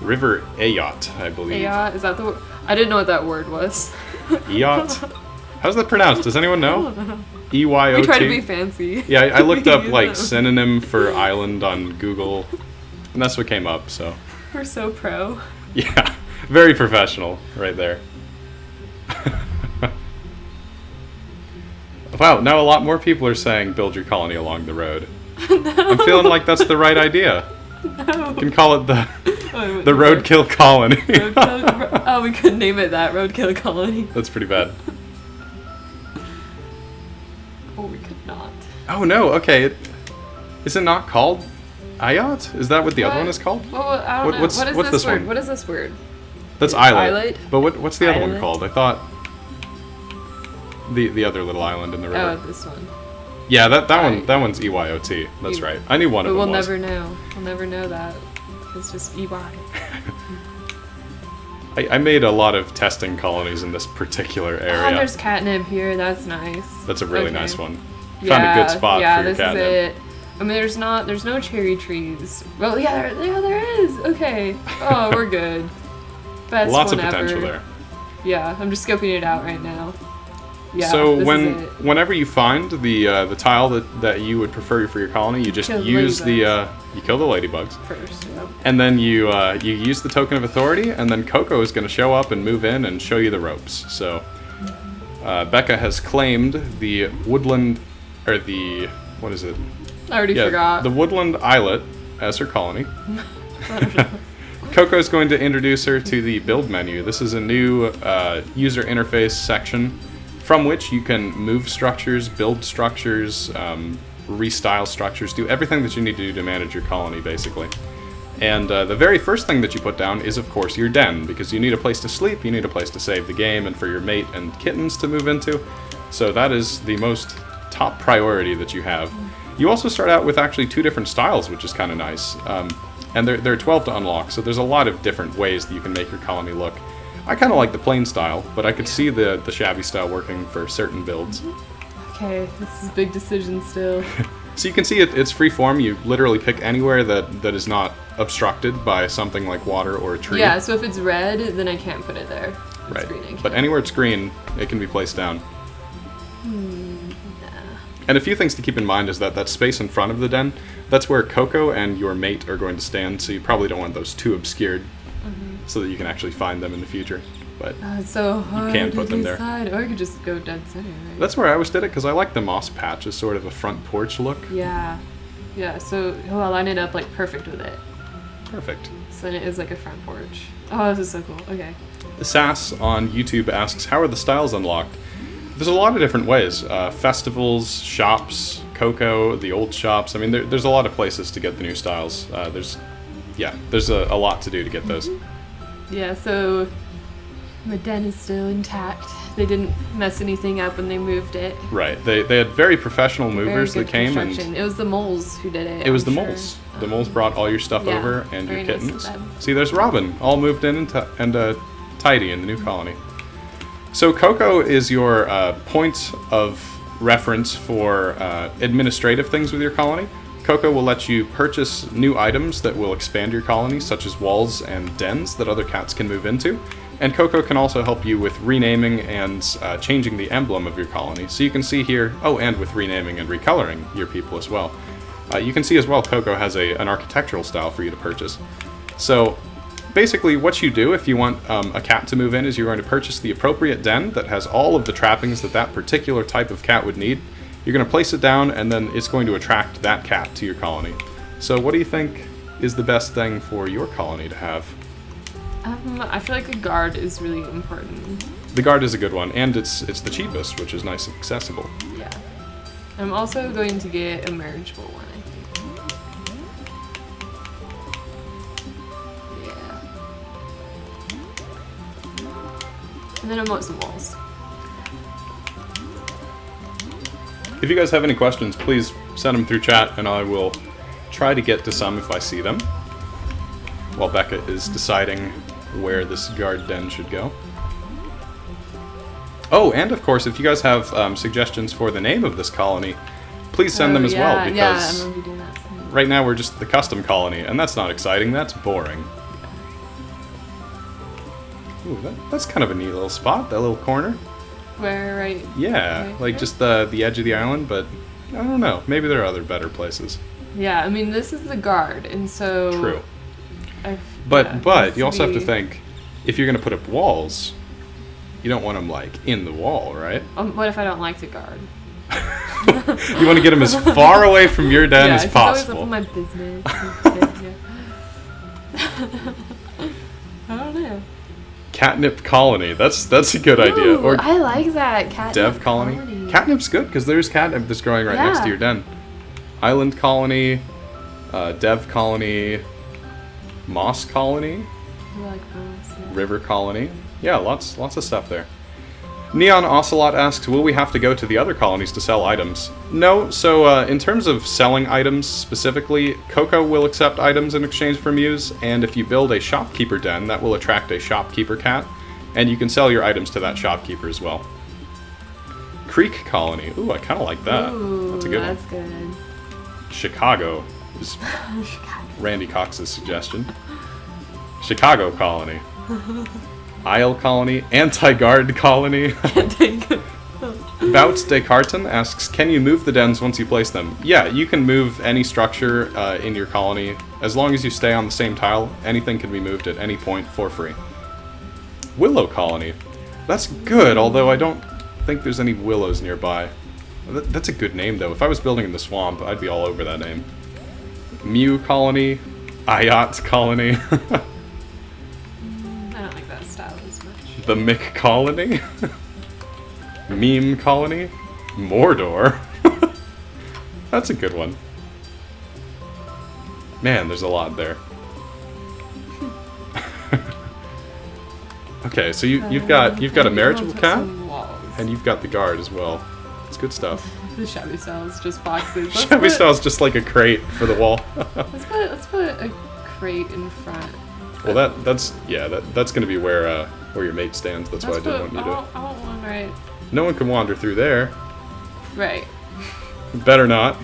River Ayot, I believe. Yeah, is that the word? I didn't know what that word was. Ayot. How's that pronounced? Does anyone know? E-Y-O-T? We try to be fancy. Yeah, I looked up You like know. synonym for island on Google, and that's what came up, so. We're so pro. Yeah, very professional right there. Wow, now a lot more people are saying build your colony along the road. No. I'm feeling like that's the right idea. No. You can call it the Oh, the Roadkill Colony. Oh, we could name it that, Roadkill Colony. That's pretty bad. Oh, we could not. Oh no, okay. Is it not called Ayot? Is that what the other What? one is called? Well, I don't know. What's What is this this word? one? What is this word? That's Islet? Islet. But what's the other one Islet? called? I thought the other little island in the river. Oh, this one. Yeah, that Right. one's EYOT. That's E- right. I knew one But of we'll them was. never know. We'll never know that. It's just EY. I made a lot of testing colonies in this particular Oh, area. there's catnip here. That's nice. That's a really Okay. nice one. Yeah, Found a good spot yeah, for your this catnip. is it. I mean, there's no cherry trees. Well, yeah, there is. Okay. Oh, we're good. Best Lots of one potential ever. there. Yeah, I'm just scoping it out right now. Yeah. So this is it. whenever you find the tile that you would prefer for your colony, you just Kill the use the ladybugs. you kill the ladybugs, First, yeah. and then you use the token of authority, and then Coco is going to show up and move in and show you the ropes. So Becca has claimed the woodland, or the what is it? I already forgot. The woodland islet as her colony. Coco's going to introduce her to the build menu. This is a new user interface section from which you can move structures, build structures, restyle structures, do everything that you need to do to manage your colony, basically. And the very first thing that you put down is, of course, your den, because you need a place to sleep, you need a place to save the game, and for your mate and kittens to move into. So that is the most top priority that you have. You also start out with actually 2 different styles, which is kind of nice. And there are 12 to unlock, so there's a lot of different ways that you can make your colony look. I kind of like the plain style, but I could see the shabby style working for certain builds. Okay, this is a big decision still. So you can see it's free form. You literally pick anywhere that is not obstructed by something like water or a tree. Yeah, so if it's red, then I can't put it there. Right. Green, I can't. But anywhere it's green, it can be placed down. Nah. And a few things to keep in mind is that that space in front of the den, that's where Coco and your mate are going to stand, so you probably don't want those too obscured so that you can actually find them in the future. But It's so hard can to put them there. decide. Or you could just go dead center, right? that's where I always did it, because I like the moss patch as sort of a front porch look. Yeah. Yeah, so I'll line it up like perfect with it. Perfect. So then it is like a front porch. Oh, this is so cool. Okay. Sass on YouTube asks, how are the styles unlocked? There's a lot of different ways. Festivals, shops, Coco, the old shops. I mean, there's a lot of places to get the new styles. There's a lot to do to get those. Yeah, so my den is still intact. They didn't mess anything up when they moved it. Right. They had very professional movers Very that good came, construction. It was the moles who did it. it was I'm the sure. moles. The moles brought all your stuff yeah, over and your very nice of kittens. them. See, there's Robin, all moved in and tidy in the new colony. So Coco is your point of reference for administrative things with your colony. Coco will let you purchase new items that will expand your colony, such as walls and dens that other cats can move into. And Coco can also help you with renaming and changing the emblem of your colony. So you can see here, and with renaming and recoloring your people as well. You can see as well Coco has an architectural style for you to purchase. So basically what you do if you want a cat to move in is you're going to purchase the appropriate den that has all of the trappings that particular type of cat would need. You're going to place it down, and then it's going to attract that cat to your colony. So what do you think is the best thing for your colony to have? I feel like a guard is really important. The guard is a good one, and it's the cheapest, which is nice and accessible. Yeah. I'm also going to get a marriageable one, I think. Yeah. And then I want some walls. If you guys have any questions, please send them through chat, and I will try to get to some if I see them, while Becca is deciding where this guard den should go. Oh, and of course, if you guys have suggestions for the name of this colony, please send them as well, because I'm gonna be doing that. right now we're just the custom colony, and that's not exciting, that's boring. Ooh, that's kind of a neat little spot, that little corner. Where, right? Yeah, right like here? just the edge of the island, but I don't know, maybe there are other better places. Yeah, I mean, this is the guard, and so... True. But But you also have to think, if you're going to put up walls, you don't want them, like, in the wall, right? What if I don't like the guard? You want to get them as far away from your den as possible. Always up in my business. I don't know. Catnip colony, that's a good idea. Ooh, Or I like that. Catnip dev colony. Catnip's good, because there's catnip that's growing right next to your den. Island colony, dev colony, moss colony, I like those, yeah. river colony. Yeah, lots of stuff there. Neon Ocelot asks, will we have to go to the other colonies to sell items? No, so in terms of selling items specifically, Coco will accept items in exchange for mews, and if you build a shopkeeper den, that will attract a shopkeeper cat, and you can sell your items to that shopkeeper as well. Creek colony. Ooh, I kind of like that. Ooh, that's a good that's one. good. Chicago is Randy Cox's suggestion. Chicago colony. Isle colony. Anti-guard colony. Bouts Descartes asks, can you move the dens once you place them? Yeah, you can move any structure in your colony. As long as you stay on the same tile, anything can be moved at any point for free. Willow colony. That's good, although I don't think there's any willows nearby. That's a good name, though. If I was building in the swamp, I'd be all over that name. Mew colony. Ayat colony. I don't like that style as much. The Mick colony. Meme colony. Mordor. That's a good one. Man, there's a lot there. Okay, so you've got a marriageable cat, and you've got the guard as well. It's good stuff. The shabby style's just boxes. Shabby style's just like a crate for the wall. Let's put a crate in front. Well, that's gonna be where your mate stands. That's why I didn't want you to. I want one right. No one can wander through there. Right. Better not.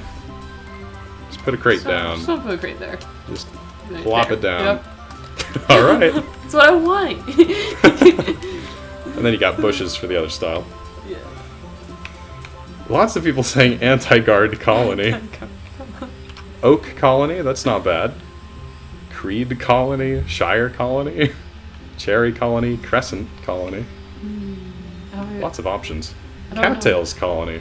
Just put a crate down. Just don't put a crate there. Just Right plop there. it down. Yep. All right. That's what I want. And then you got bushes for the other style. Yeah. Lots of people saying anti-guard colony. Oak colony, that's not bad. Creed colony, Shire colony, Cherry colony, Crescent colony. Lots of options. Cattails colony.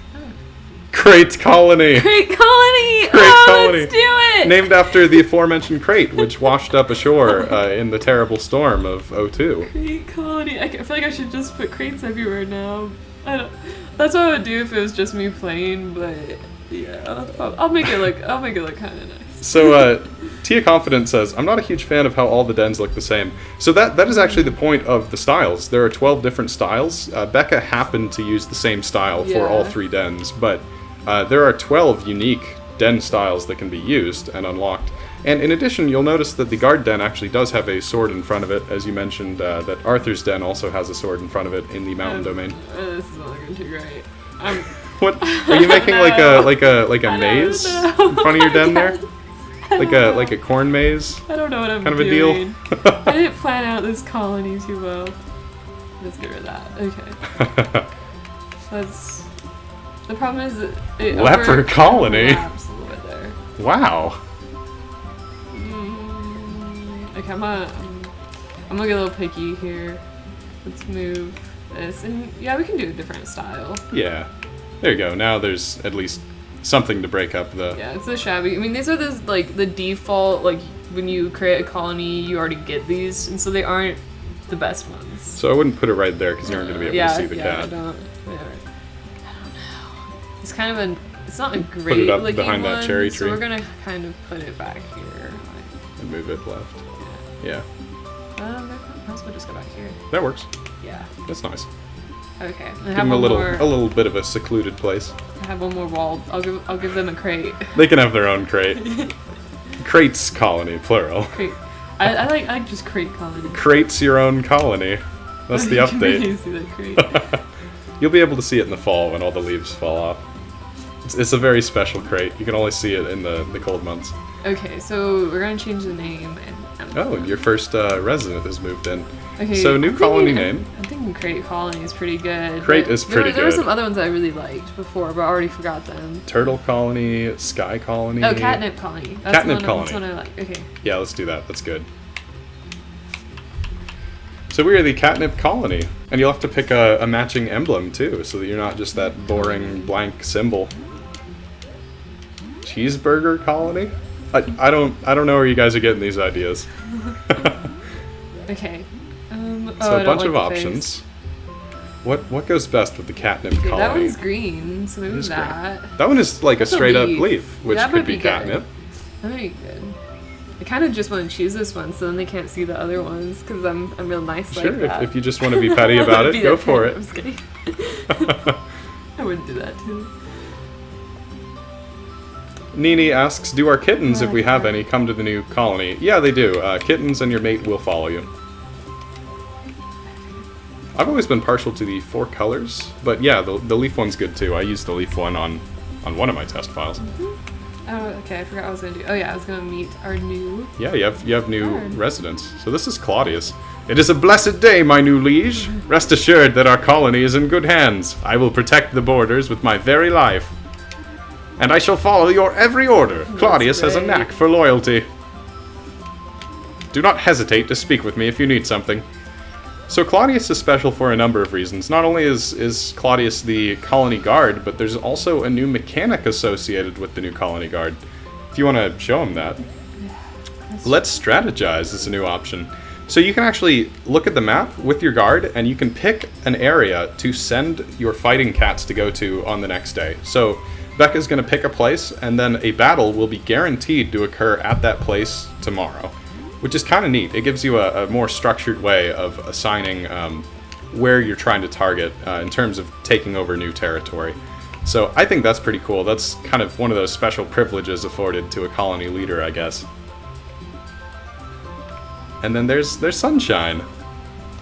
Crate colony! Crate colony! Colony! Let's do it! Named after the aforementioned crate, which washed up ashore in the terrible storm of '02. Crate colony. I feel like I should just put crates everywhere now. That's what I would do if it was just me playing, but yeah, I'll make it look kind of nice. So, Tia Confident says, I'm not a huge fan of how all the dens look the same. So that is actually the point of the styles. There are 12 different styles. Becca happened to use the same style for all 3 dens, but there are 12 unique den styles that can be used and unlocked. And in addition, you'll notice that the guard den actually does have a sword in front of it, as you mentioned that Arthur's den also has a sword in front of it in the mountain domain. This is not looking too great. What are you making like a maze in front of your den there? Like a corn maze? I don't know what I'm doing. Kind of a deal. I didn't plan out this colony too well. Let's get rid of that. Okay. The problem is it leper colony. A little bit there. Wow. Okay, I'm gonna get a little picky here. Let's move this, and yeah, we can do a different style. Yeah. There you go. Now there's at least something to break up the... Yeah, it's the shabby. I mean, these are the default, like, when you create a colony, you already get these, and so they aren't the best ones. So I wouldn't put it right there, because you aren't going to be able to see the cat. I don't know. It's kind of it's not a great put it up looking behind that cherry tree. So we're going to kind of put it back here. And move it left. Yeah. Might as well just go back here. That works. Yeah. That's nice. Okay. Give them a little bit of a secluded place. I have one more wall. I'll give them a crate. They can have their own crate. Crates colony, plural. Crate. I like just crate colony. Crates your own colony. That's the update. You can really see the crate. You'll be able to see it in the fall when all the leaves fall off. It's a very special crate. You can only see it in the cold months. Okay, so we're gonna change the name and. Oh, your first resident has moved in. Okay. So new colony name. I'm thinking Crate Colony is pretty good. Crate is pretty good. There were some other ones I really liked before, but I already forgot them. Turtle Colony, Sky Colony. Oh, Catnip Colony. Catnip Colony. That's one I like. Okay. Yeah, let's do that. That's good. So we are the Catnip Colony, and you'll have to pick a matching emblem too, so that you're not just that boring blank symbol. Cheeseburger Colony? I don't know where you guys are getting these ideas. Okay. So a bunch of options. What goes best with the Catnip Colony? That one's green, so maybe that. Green. That one is like a straight up leaf, which could be catnip. That would be good. I kind of just want to choose this one, so then they can't see the other ones, because I'm real nice like that. Sure, if you just want to be petty about it, go for it. I'm just kidding. I wouldn't do that too. Nini asks, do our kittens, if we have any, come to the new colony? Yeah, they do. Kittens and your mate will follow you. I've always been partial to the 4 colors, but yeah, the leaf one's good too. I used the leaf one on one of my test files. Oh, okay, I forgot what I was going to do. Oh yeah, I was going to meet our new... Yeah, you have new residents. So this is Claudius. It is a blessed day, my new liege. Rest assured that our colony is in good hands. I will protect the borders with my very life. And I shall follow your every order. Claudius has a knack for loyalty. Do not hesitate to speak with me if you need something. So Claudius is special for a number of reasons. Not only is Claudius the colony guard, but there's also a new mechanic associated with the new colony guard. If you want to show him that. Let's strategize is a new option. So you can actually look at the map with your guard, and you can pick an area to send your fighting cats to go to on the next day. So Becca's going to pick a place, and then a battle will be guaranteed to occur at that place tomorrow, which is kind of neat. It gives you a more structured way of assigning where you're trying to target in terms of taking over new territory. So I think that's pretty cool. That's kind of one of those special privileges afforded to a colony leader, I guess. And then there's Sunshine.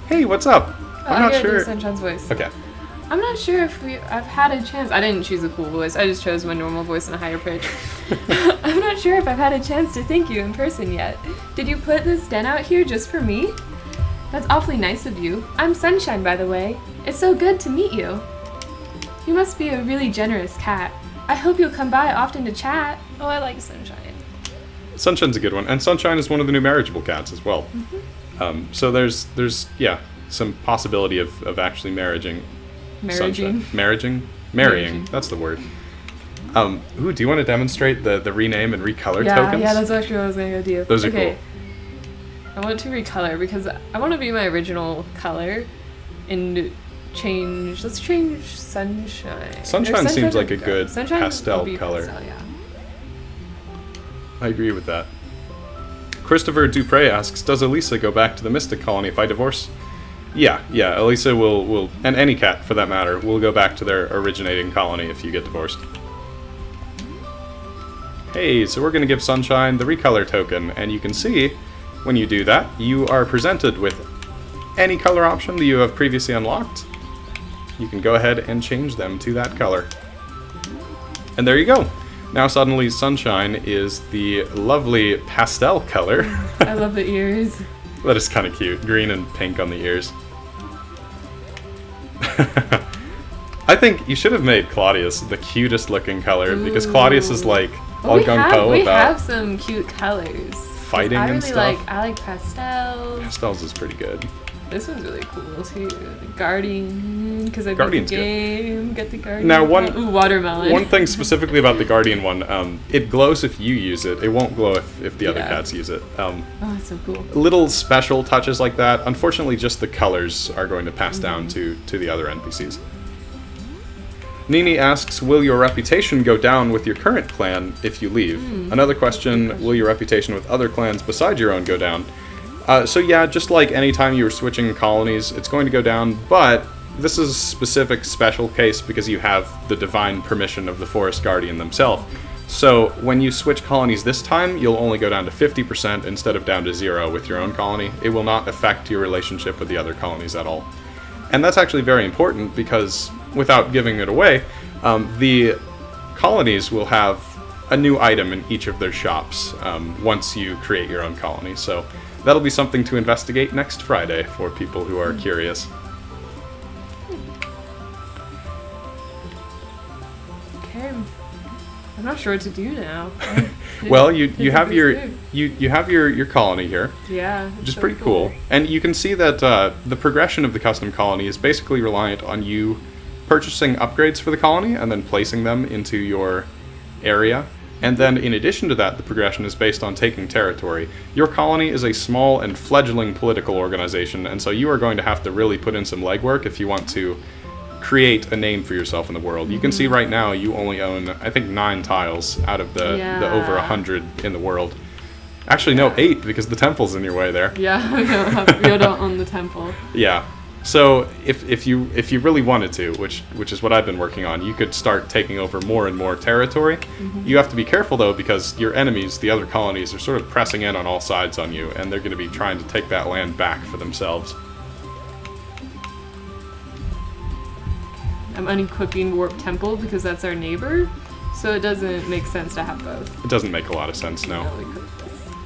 Hey, what's up? I'm not sure. Do Sunshine's voice. Okay. I'm not sure if I've had a chance. I didn't choose a cool voice. I just chose my normal voice in a higher pitch. I'm not sure if I've had a chance to thank you in person yet. Did you put this den out here just for me? That's awfully nice of you. I'm Sunshine, by the way. It's so good to meet you. You must be a really generous cat. I hope you'll come by often to chat. Oh, I like Sunshine. Sunshine's a good one, and Sunshine is one of the new marriageable cats as well. So there's some possibility of actually marrying. Marrying. That's the word. Do you want to demonstrate the rename and recolor tokens? Yeah, that's actually what I was gonna go do. Those are cool. I want to recolor because I want to be my original color and change. Let's change Sunshine. Sunshine seems like a good pastel color. Pastel, yeah. I agree with that. Christopher Dupre asks, does Elisa go back to the Mystic Colony if I divorce? Yeah, Elisa will, and any cat for that matter, will go back to their originating colony if you get divorced. Hey, so we're going to give Sunshine the recolor token, and you can see, when you do that, you are presented with any color option that you have previously unlocked. You can go ahead and change them to that color. And there you go. Now suddenly Sunshine is the lovely pastel color. I love the ears. That is kind of cute. Green and pink on the ears. I think you should have made Claudius the cutest looking color because Claudius is like all gung-ho we about have some cute colors. Fighting and stuff. I like pastels. Pastels is pretty good. This one's really cool too. The Guardian, because I beat the Guardian's game. Get the Guardian. Now watermelon. One thing specifically about the Guardian one, it glows if you use it. It won't glow if the other cats use it. Oh, that's so cool. Little special touches like that. Unfortunately, just the colors are going to pass down to the other NPCs. Nini asks, will your reputation go down with your current clan if you leave? Another question, will your reputation with other clans besides your own go down? So yeah, just like anytime you were switching colonies, it's going to go down, but this is a specific special case because you have the divine permission of the Forest Guardian themselves. So when you switch colonies this time, you'll only go down to 50% instead of down to 0 with your own colony. It will not affect your relationship with the other colonies at all. And that's actually very important because, without giving it away, the colonies will have a new item in each of their shops once you create your own colony. So that'll be something to investigate next Friday for people who are curious. Okay, I'm not sure what to do now. Well, you have your colony here. Yeah, which is pretty cool. And you can see that the progression of the custom colony is basically reliant on you purchasing upgrades for the colony and then placing them into your area. And then in addition to that, the progression is based on taking territory. Your colony is a small and fledgling political organization, and so you are going to have to really put in some legwork if you want to create a name for yourself in the world. You can see right now you only own, I think, 9 tiles out of the over 100 in the world. Actually, no, 8 because the temple's in your way there. Yeah, we don't own the temple. Yeah. So if you really wanted to, which is what I've been working on, you could start taking over more and more territory. You have to be careful though because your enemies, the other colonies, are sort of pressing in on all sides on you, and they're going to be trying to take that land back for themselves. I'm unequipping Warp Temple because that's our neighbor, so it doesn't make sense to have both. It doesn't make a lot of sense, no. No,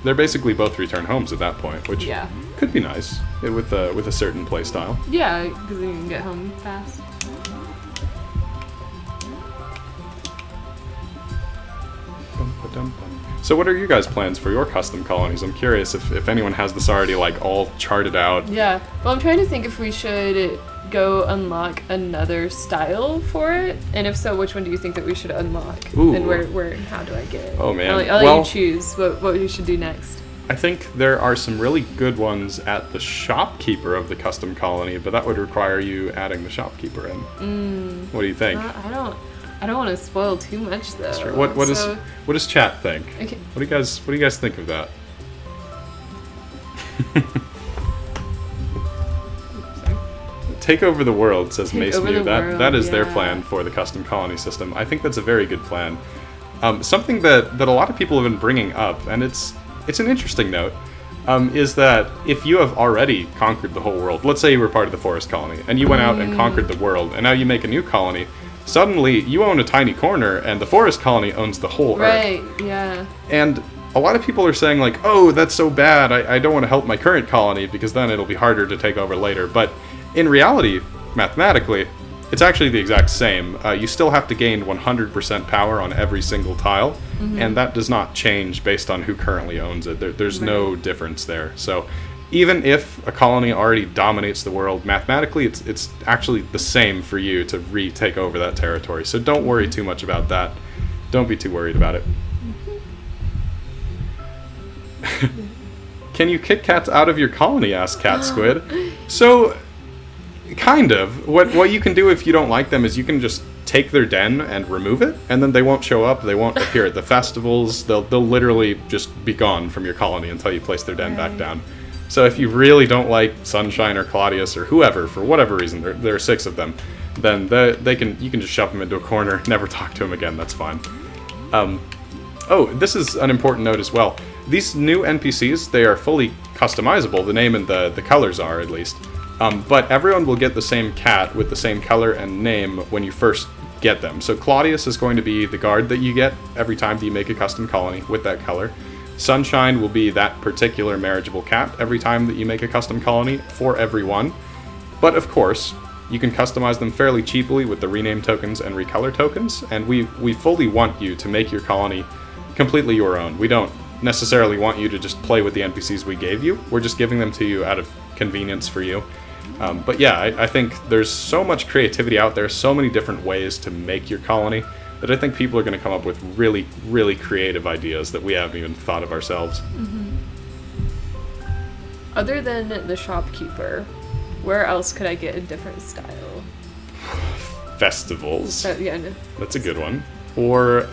They're basically both return homes at that point, which could be nice with a certain play style. Yeah, because then you can get home fast. So what are your guys' plans for your custom colonies? I'm curious if anyone has this already like all charted out. Yeah, well I'm trying to think if we should go unlock another style for it, and if so, which one do you think that we should unlock? Ooh. And where and how do I get it? Oh man, I'll let you choose what we should do next. I think there are some really good ones at the shopkeeper of the custom colony, but that would require you adding the shopkeeper in. What do you think? I don't want to spoil too much though. That's true. What does chat think? Okay. What do you guys think of that? Take over the world, says Mace Mew. That is their plan for the custom colony system. I think that's a very good plan. Something that a lot of people have been bringing up, and it's an interesting note, is that if you have already conquered the whole world, let's say you were part of the forest colony, and you went out and conquered the world, and now you make a new colony, suddenly you own a tiny corner, and the forest colony owns the whole Earth. Right, yeah. And a lot of people are saying like, oh, that's so bad, I don't want to help my current colony because then it'll be harder to take over later. But in reality, mathematically, it's actually the exact same. You still have to gain 100% power on every single tile, and that does not change based on who currently owns it. There's no difference there. So even if a colony already dominates the world, mathematically it's actually the same for you to retake over that territory. So don't worry too much about that. Don't be too worried about it. Can you kick cats out of your colony? Asked Cat Squid. So, kind of. What you can do if you don't like them is you can just take their den and remove it, and then they won't show up. They won't appear at the festivals. They'll literally just be gone from your colony until you place their den back down. So if you really don't like Sunshine or Claudius or whoever, for whatever reason, there are 6 of them, then you can just shove them into a corner, never talk to them again. That's fine. Oh, this is an important note as well. These new NPCs, they are fully customizable. The name and the colors are, at least. But everyone will get the same cat with the same color and name when you first get them. So Claudius is going to be the guard that you get every time that you make a custom colony with that color. Sunshine will be that particular marriageable cat every time that you make a custom colony for everyone. But of course, you can customize them fairly cheaply with the rename tokens and recolor tokens, and we fully want you to make your colony completely your own. We don't necessarily want you to just play with the NPCs we gave you. We're just giving them to you out of convenience for you. But yeah, I think there's so much creativity out there, so many different ways to make your colony, that I think people are going to come up with really, really creative ideas that we haven't even thought of ourselves. Other than the shopkeeper, where else could I get a different style? Festivals. Yeah, no. That's a good one. Or,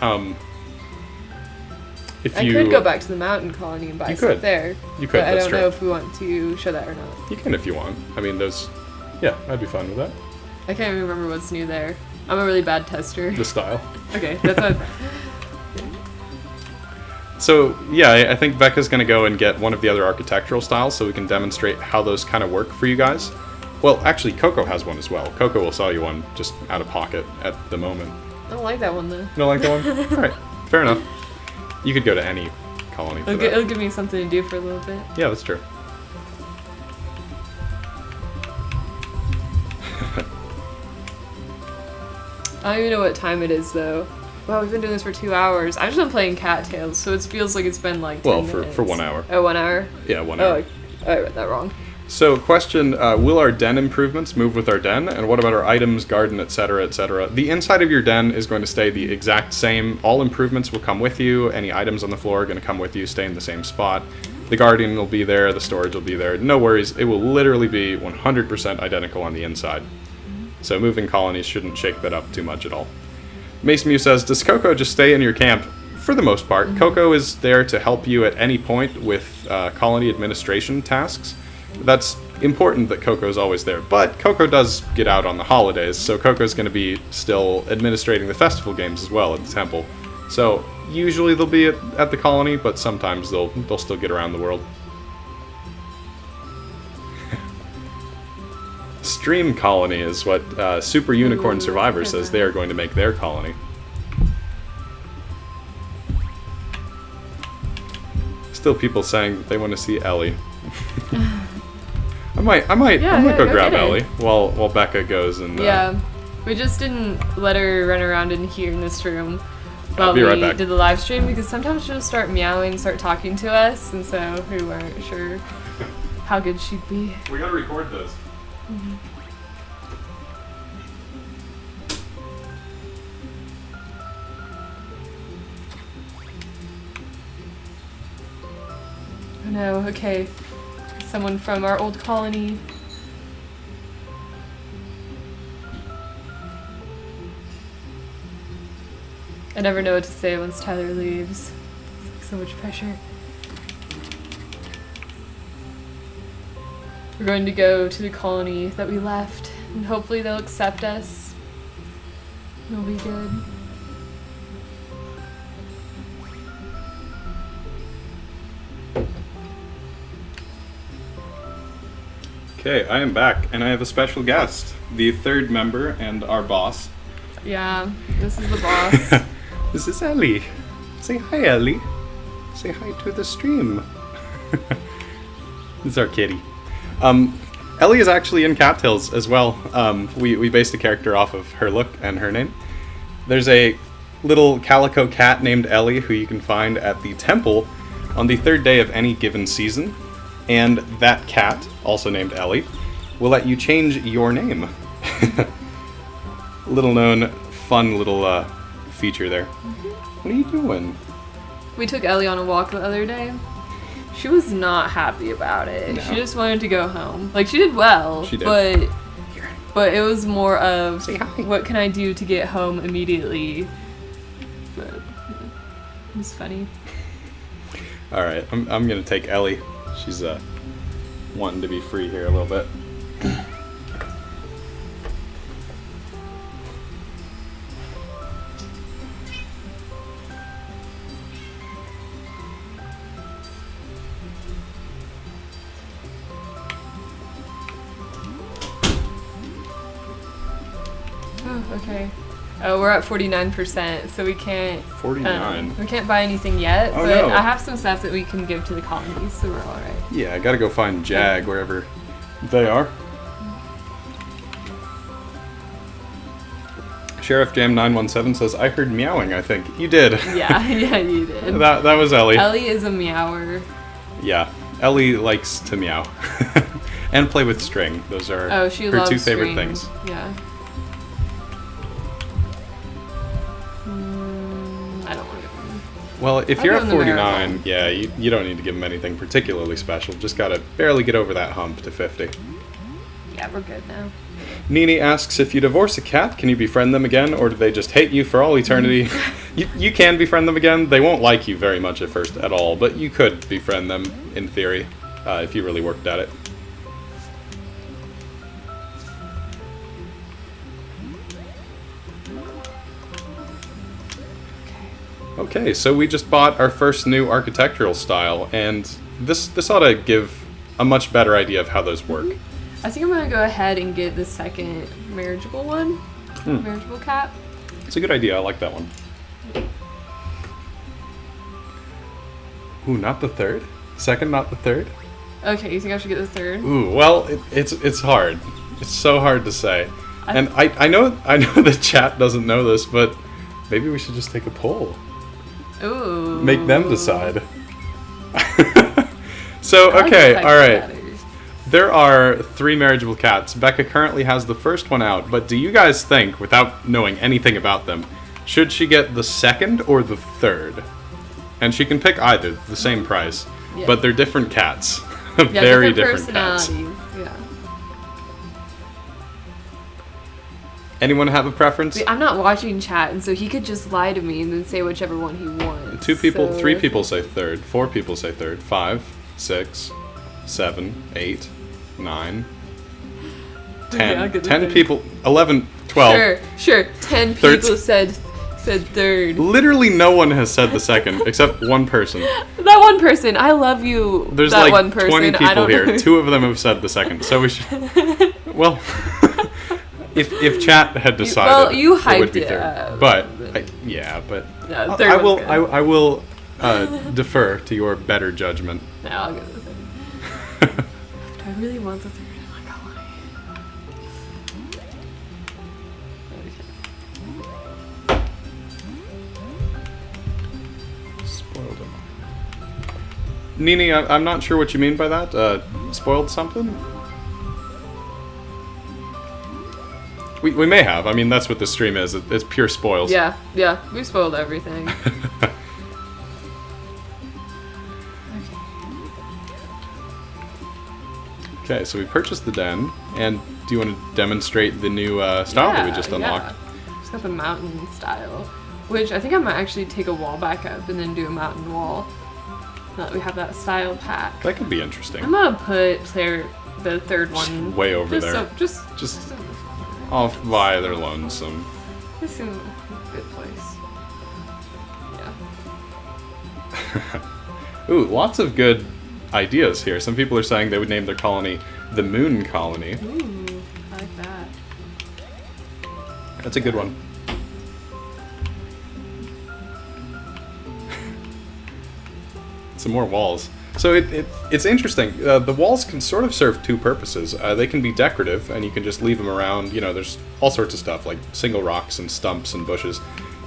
if I could go back to the mountain colony and buy stuff there. You could, but that's I don't true. know if we want to show that or not. You can if you want. I mean, yeah, I'd be fine with that. I can't even remember what's new there. I'm a really bad tester. The style. Okay, that's what I thought. So, yeah, I think Becca's going to go and get one of the other architectural styles so we can demonstrate how those kind of work for you guys. Well, actually, Coco has one as well. Coco will sell you one just out of pocket at the moment. I don't like that one, though. You don't like that one? Alright, fair enough. You could go to any colony for that. It'll give me something to do for a little bit. Yeah, that's true. I don't even know what time it is, though. Wow, we've been doing this for 2 hours. I've just been playing Cattails, so it feels like it's been like 10 minutes. For 1 hour. Oh, 1 hour? Yeah, 1 hour. Oh, I read that wrong. So, question, will our den improvements move with our den? And what about our items, garden, etc., etc.? The inside of your den is going to stay the exact same. All improvements will come with you. Any items on the floor are going to come with you, stay in the same spot. The garden will be there, the storage will be there. No worries, it will literally be 100% identical on the inside. So moving colonies shouldn't shake that up too much at all. Mace Mew says, does Coco just stay in your camp? For the most part. Coco is there to help you at any point with colony administration tasks. That's important that Coco's always there, but Coco does get out on the holidays, so Coco's going to be still administrating the festival games as well at the temple. So usually they'll be at the colony, but sometimes they'll still get around the world. Stream colony is what Super Unicorn Survivor says they are going to make their colony. Still people saying that they want to see Ellie. I might go grab Ellie while Becca goes and. Yeah, we just didn't let her run around in here in this room while be right we back. did the live stream because sometimes she'll start meowing, start talking to us, and so we weren't sure how good she'd be. We gotta record those. Oh no, okay. Someone from our old colony. I never know what to say once Tyler leaves. It's like so much pressure. We're going to go to the colony that we left, and hopefully they'll accept us. It'll be good. Okay, I am back, and I have a special guest, the third member and our boss. Yeah, this is the boss. This is Ellie. Say hi, Ellie. Say hi to the stream. This is our kitty. Ellie is actually in Cattails as well. We based a character off of her look and her name. There's a little calico cat named Ellie who you can find at the temple on the 3rd day of any given season. And that cat, also named Ellie, will let you change your name. Little known, fun little feature there. What are you doing? We took Ellie on a walk the other day. She was not happy about it. No. She just wanted to go home. Like, she did well. She did. But it was more of, Say hi. what can I do to get home immediately? But it was funny. Alright, I'm gonna take Ellie. She's wanting to be free here a little bit. Oh, okay. Oh, we're at 49%, so we can't... 49. we can't buy anything yet, Oh, but no. I have some stuff that we can give to the colonies, so we're alright. Yeah, I gotta go find Jag wherever they are. Sheriff Jam 917 says, I heard meowing, I think. You did. Yeah, yeah, you did. That was Ellie. Ellie is a meower. Yeah, Ellie likes to meow. And play with string. Those are Oh, she her loves 2 favorite string. things. Yeah. I don't want to. Well, if I'll you're go at in the 49, miracle. yeah, you don't need to give them anything particularly special. Just gotta barely get over that hump to 50. Yeah, we're good now. Nini asks, if you divorce a cat, can you befriend them again, or do they just hate you for all eternity? You can befriend them again. They won't like you very much at first at all, but you could befriend them, in theory, if you really worked at it. Okay, so we just bought our first new architectural style, and this ought to give a much better idea of how those work. I think I'm gonna go ahead and get the second marriageable one. Marriageable cat. It's a good idea. I like that one. Ooh, not the third? Second, not the third? Okay, you think I should get the third? Ooh, well, it's hard. It's so hard to say. And I know the chat doesn't know this, but maybe we should just take a poll. Ooh. Make them decide. So, I like okay, the fact alright. that matters. There are 3 marriageable cats. Becca currently has the first one out, but do you guys think, without knowing anything about them, should she get the second or the third? And she can pick either, the same price. Yeah. But they're different cats. Yeah, Very different cats. personalities. Yeah. Anyone have a preference? See, I'm not watching chat, and so he could just lie to me and then say whichever one he wants. 2 people, so 3 people say third, 4 people say third, 5, 6, 7, 8, 9, 10. I'll get the 10 third. people, 11, 12. Sure. 10 Third. people said third. Literally no one has said the second, except one person. That one person, I love you. There's that like one person. 20 I people don't here. know. 2 of them have said the second, so we should. Well, if chat had decided, well, you it would hyped be it third. up. But Yeah, I third will. one's good. I will defer to your better judgment. No, I'll get the third. Do I really want the third? Oh my god. Spoiled him. Nini, I'm not sure what you mean by that. Spoiled something? We may have. I mean, that's what the stream is. It's pure spoils. Yeah, we spoiled everything. Okay, so we purchased the den, and do you want to demonstrate the new style that we just unlocked? Yeah. Just got the mountain style, which I think I might actually take a wall back up and then do a mountain wall. Now that we have that style pack. That could be interesting. I'm gonna put the third one Way over just there. just Just off by their lonesome. This is a good place. Yeah. Ooh, lots of good ideas here. Some people are saying they would name their colony the Moon Colony. Ooh, I like that. That's a good one. Some more walls. So it's interesting. The walls can sort of serve two purposes. They can be decorative, and you can just leave them around. You know, there's all sorts of stuff, like single rocks and stumps and bushes.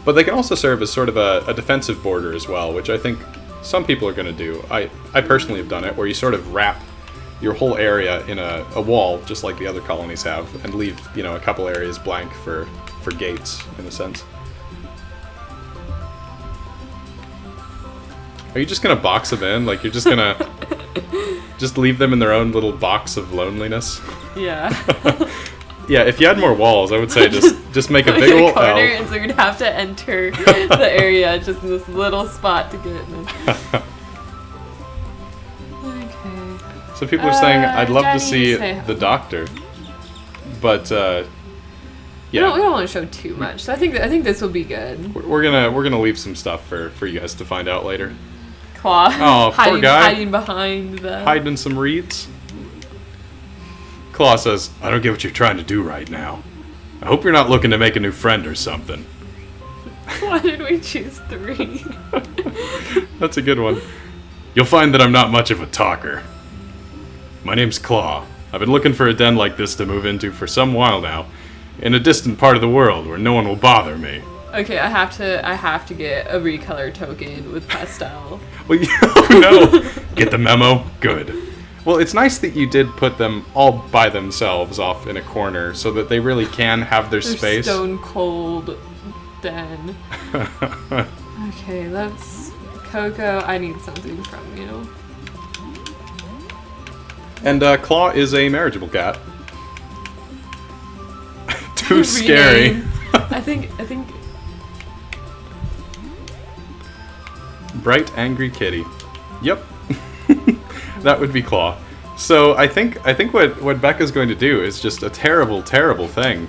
But they can also serve as sort of a defensive border as well, which I think some people are going to do. I personally have done it, where you sort of wrap your whole area in a wall, just like the other colonies have, and leave, you know, a couple areas blank for gates, in a sense. Are you just gonna box them in? Like, you're just gonna just leave them in their own little box of loneliness? Yeah. Yeah, if you had more walls, I would say just make a big old L. And so you'd have to enter the area just in this little spot to get in. Okay. So people are saying, I'd love to see Jenny, the doctor. But, yeah. We don't want to show too much, so I think this will be good. We're gonna leave some stuff for you guys to find out later. Claw. Oh, poor guy. Hiding behind the... Hiding in some reeds. Claw says, I don't get what you're trying to do right now. I hope you're not looking to make a new friend or something. Why did we choose 3? That's a good one. You'll find that I'm not much of a talker. My name's Claw. I've been looking for a den like this to move into for some while now, in a distant part of the world where no one will bother me. Okay, I have to get a recolor token with pastel. Well, oh no! Get the memo? Good. Well, it's nice that you did put them all by themselves off in a corner so that they really can have their space. Stone cold den. Okay, let's... Coco, I need something from you. And Claw is a marriageable cat. Too scary. I think Bright angry kitty. Yep. That would be Claw. So I think what Becca's going to do is just a terrible, terrible thing.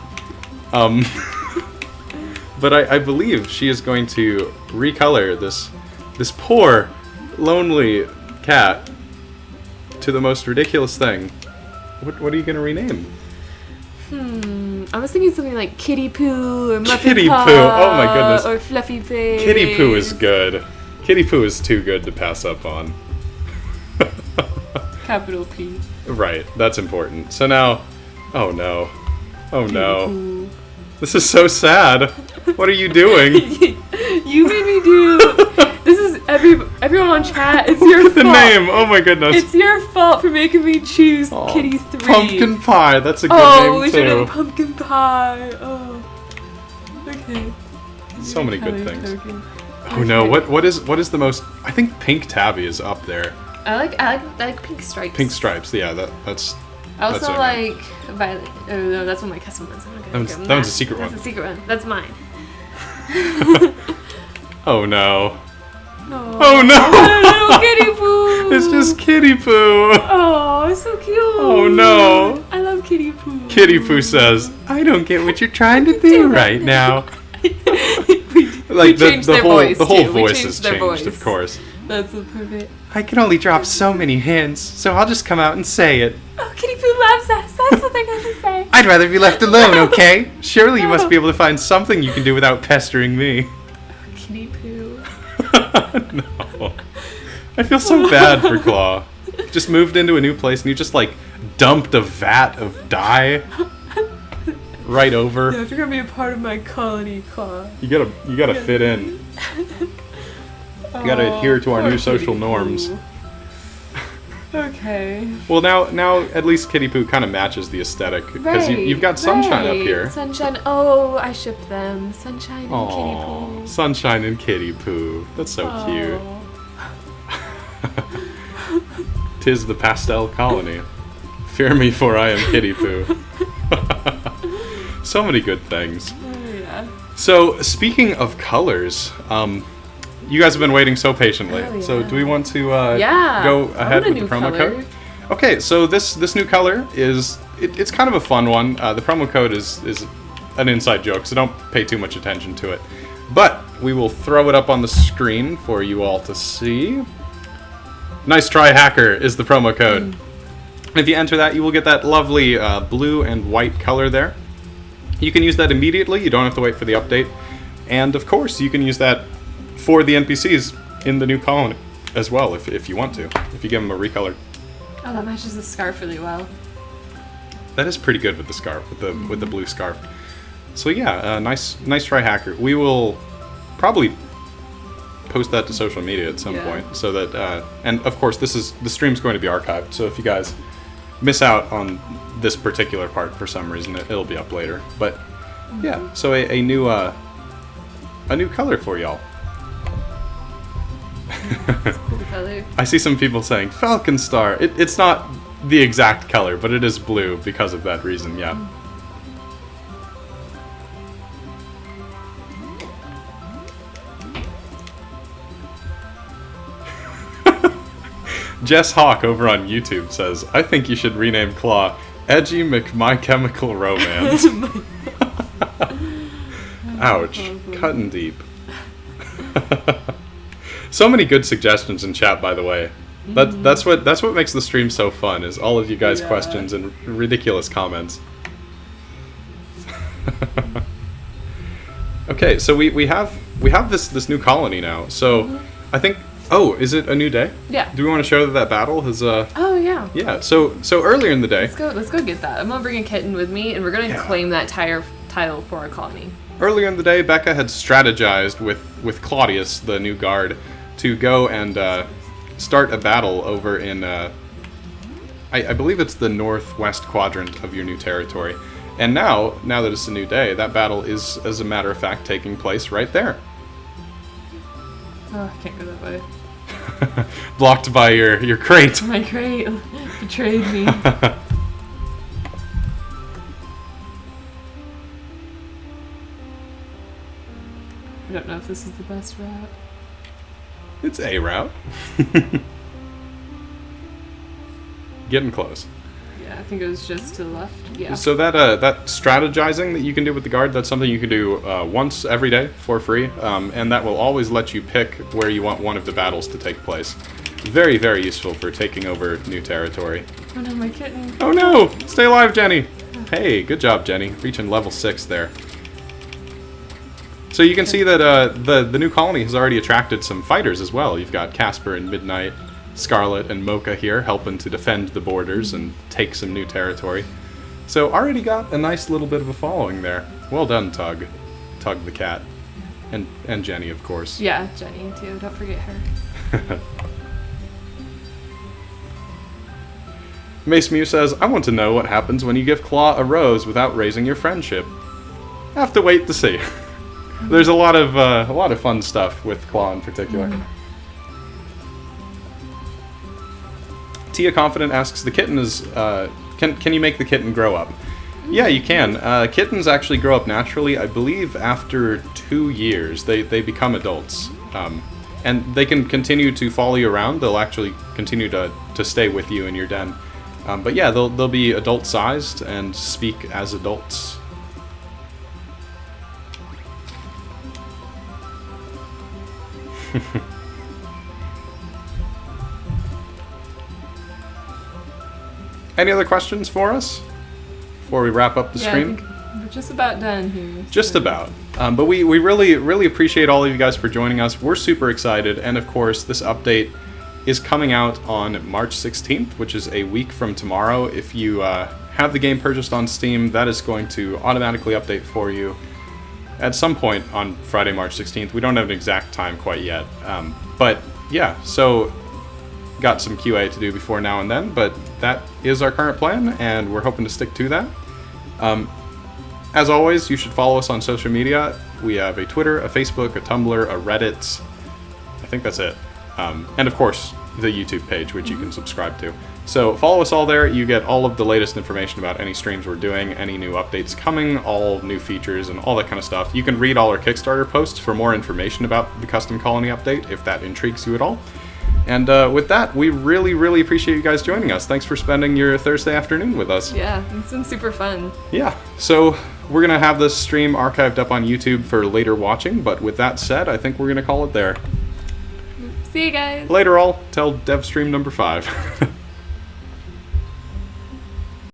But I believe she is going to recolor this poor, lonely cat to the most ridiculous thing. What are you gonna rename? I was thinking something like Kitty Poo or Muffin Kitty Paw. Poo. Oh my goodness. Or Fluffy Face. Kitty Poo is good. Kitty Poo is too good to pass up on. Capital P. Right, that's important. So now, oh no. Oh no. Poo. This is so sad. What are you doing? You made me do... This is everyone on chat. It's your Look at fault. the name. Oh my goodness. It's your fault for making me choose Kitty 3. Pumpkin Pie. That's a good Oh, we name should too. have Pumpkin Pie. Oh. Okay. So many good Color things. token. Oh no, what is the most? I think Pink Tabby is up there. I like pink stripes. Pink stripes, yeah, that's. I also that's like violet. Oh no, that's one of my custom ones. I'm not gonna that one's a secret one. That's a secret one. That's mine. Oh no. Oh no! little kitty poo. It's just Kitty Poo. Oh, it's so cute. Oh no. I love Kitty Poo. Kitty Poo says, "I don't get what you're trying to do right now." Like the whole voice has changed, of course. That's the perfect. I can only drop so many hints, so I'll just come out and say it. Oh, Kitty Poo loves us. That's what they're gonna say. I'd rather be left alone, okay? Surely you must be able to find something you can do without pestering me. Kitty Poo. No. I feel so bad for Claw. Just moved into a new place and you just like dumped a vat of dye right over. Yeah, if you're gonna be a part of my colony, Claw. You gotta fit in. You gotta adhere to our new social norms. Okay. Well, now at least Kitty Poo kind of matches the aesthetic because you've got Sunshine up here. Sunshine. Oh, I ship them. Sunshine and Kitty Poo. Sunshine and Kitty Poo. That's so cute. 'Tis the pastel colony. Fear me, for I am Kitty Poo. So many good things. Oh, yeah. So, speaking of colors, you guys have been waiting so patiently. Oh, yeah. So, do we want to Yeah, go ahead I want with a the new promo color. code? Okay, so this new color is it's kind of a fun one. The promo code is an inside joke, so don't pay too much attention to it. But we will throw it up on the screen for you all to see. Nice try, hacker is the promo code. And if you enter that, you will get that lovely blue and white color there. You can use that immediately. You don't have to wait for the update. And of course, you can use that for the NPCs in the new colony. as well if you want to. If you give them a recolor. Oh, that matches the scarf really well. That is pretty good with the scarf, with the blue scarf. So yeah, nice try, Hacker. We will probably post that to social media at some point, so that and of course the stream's going to be archived. So if you guys miss out on this particular part for some reason, it'll be up later. But yeah, so a new color for y'all. It's a cool color. I see some people saying Falcon Star. It's not the exact color, but it is blue because of that reason. Yeah. Jess Hawk over on YouTube says, I think you should rename Claw Edgy My Chemical Romance. Ouch. Cutting deep. So many good suggestions in chat, by the way. That's what makes the stream so fun, is all of you guys' questions and ridiculous comments. Okay, so we have this new colony now. So I think. Oh, is it a new day? Yeah. Do we want to show that battle has? Oh yeah. Yeah. So earlier in the day. Let's go get that. I'm gonna bring a kitten with me, and we're gonna claim that title for our colony. Earlier in the day, Becca had strategized with Claudius, the new guard, to go and start a battle over in. I believe it's the northwest quadrant of your new territory, and now that it's a new day, that battle is, as a matter of fact, taking place right there. Oh, I can't go that way. Blocked by your crate. My crate betrayed me. I don't know if this is the best route. It's a route. Getting close. Yeah, I think it was just to the left. Yeah. So that strategizing that you can do with the guard, that's something you can do once every day for free, and that will always let you pick where you want one of the battles to take place. Very, very useful for taking over new territory. Oh no, my kitten. Oh no! Stay alive, Jenny! Hey, good job, Jenny. Reaching level 6 there. So you can see that the new colony has already attracted some fighters as well. You've got Casper and Midnight, Scarlet and Mocha here helping to defend the borders and take some new territory. So already got a nice little bit of a following there. Well done, Tug. Tug the cat. And Jenny, of course. Yeah, Jenny too. Don't forget her. Mace Mew says, I want to know what happens when you give Claw a rose without raising your friendship. Have to wait to see. There's a lot of fun stuff with Claw in particular. Tia Confident asks, the kitten is, can you make the kitten grow up? Yeah, you can. Kittens actually grow up naturally. I believe after 2 years, they become adults. And they can continue to follow you around. They'll actually continue to stay with you in your den. But yeah, they'll be adult-sized and speak as adults. Any other questions for us before we wrap up the stream? I think we're just about done here. Just about. But we really appreciate all of you guys for joining us. We're super excited, and of course, this update is coming out on March 16th, which is a week from tomorrow. If you have the game purchased on Steam, that is going to automatically update for you at some point on Friday, March 16th. We don't have an exact time quite yet. But yeah, so got some QA to do before now and then, but that is our current plan, and we're hoping to stick to that. As always, you should follow us on social media. We have a Twitter, a Facebook, a Tumblr, a Reddit. I think that's it. And of course, the YouTube page, which you can subscribe to. So follow us all there. You get all of the latest information about any streams we're doing, any new updates coming, all new features, and all that kind of stuff. You can read all our Kickstarter posts for more information about the Custom Colony update, if that intrigues you at all. And with that, we really appreciate you guys joining us. Thanks for spending your Thursday afternoon with us. Yeah, it's been super fun. Yeah, so we're going to have this stream archived up on YouTube for later watching, but with that said, I think we're going to call it there. See you guys. Later all, till dev stream number 5.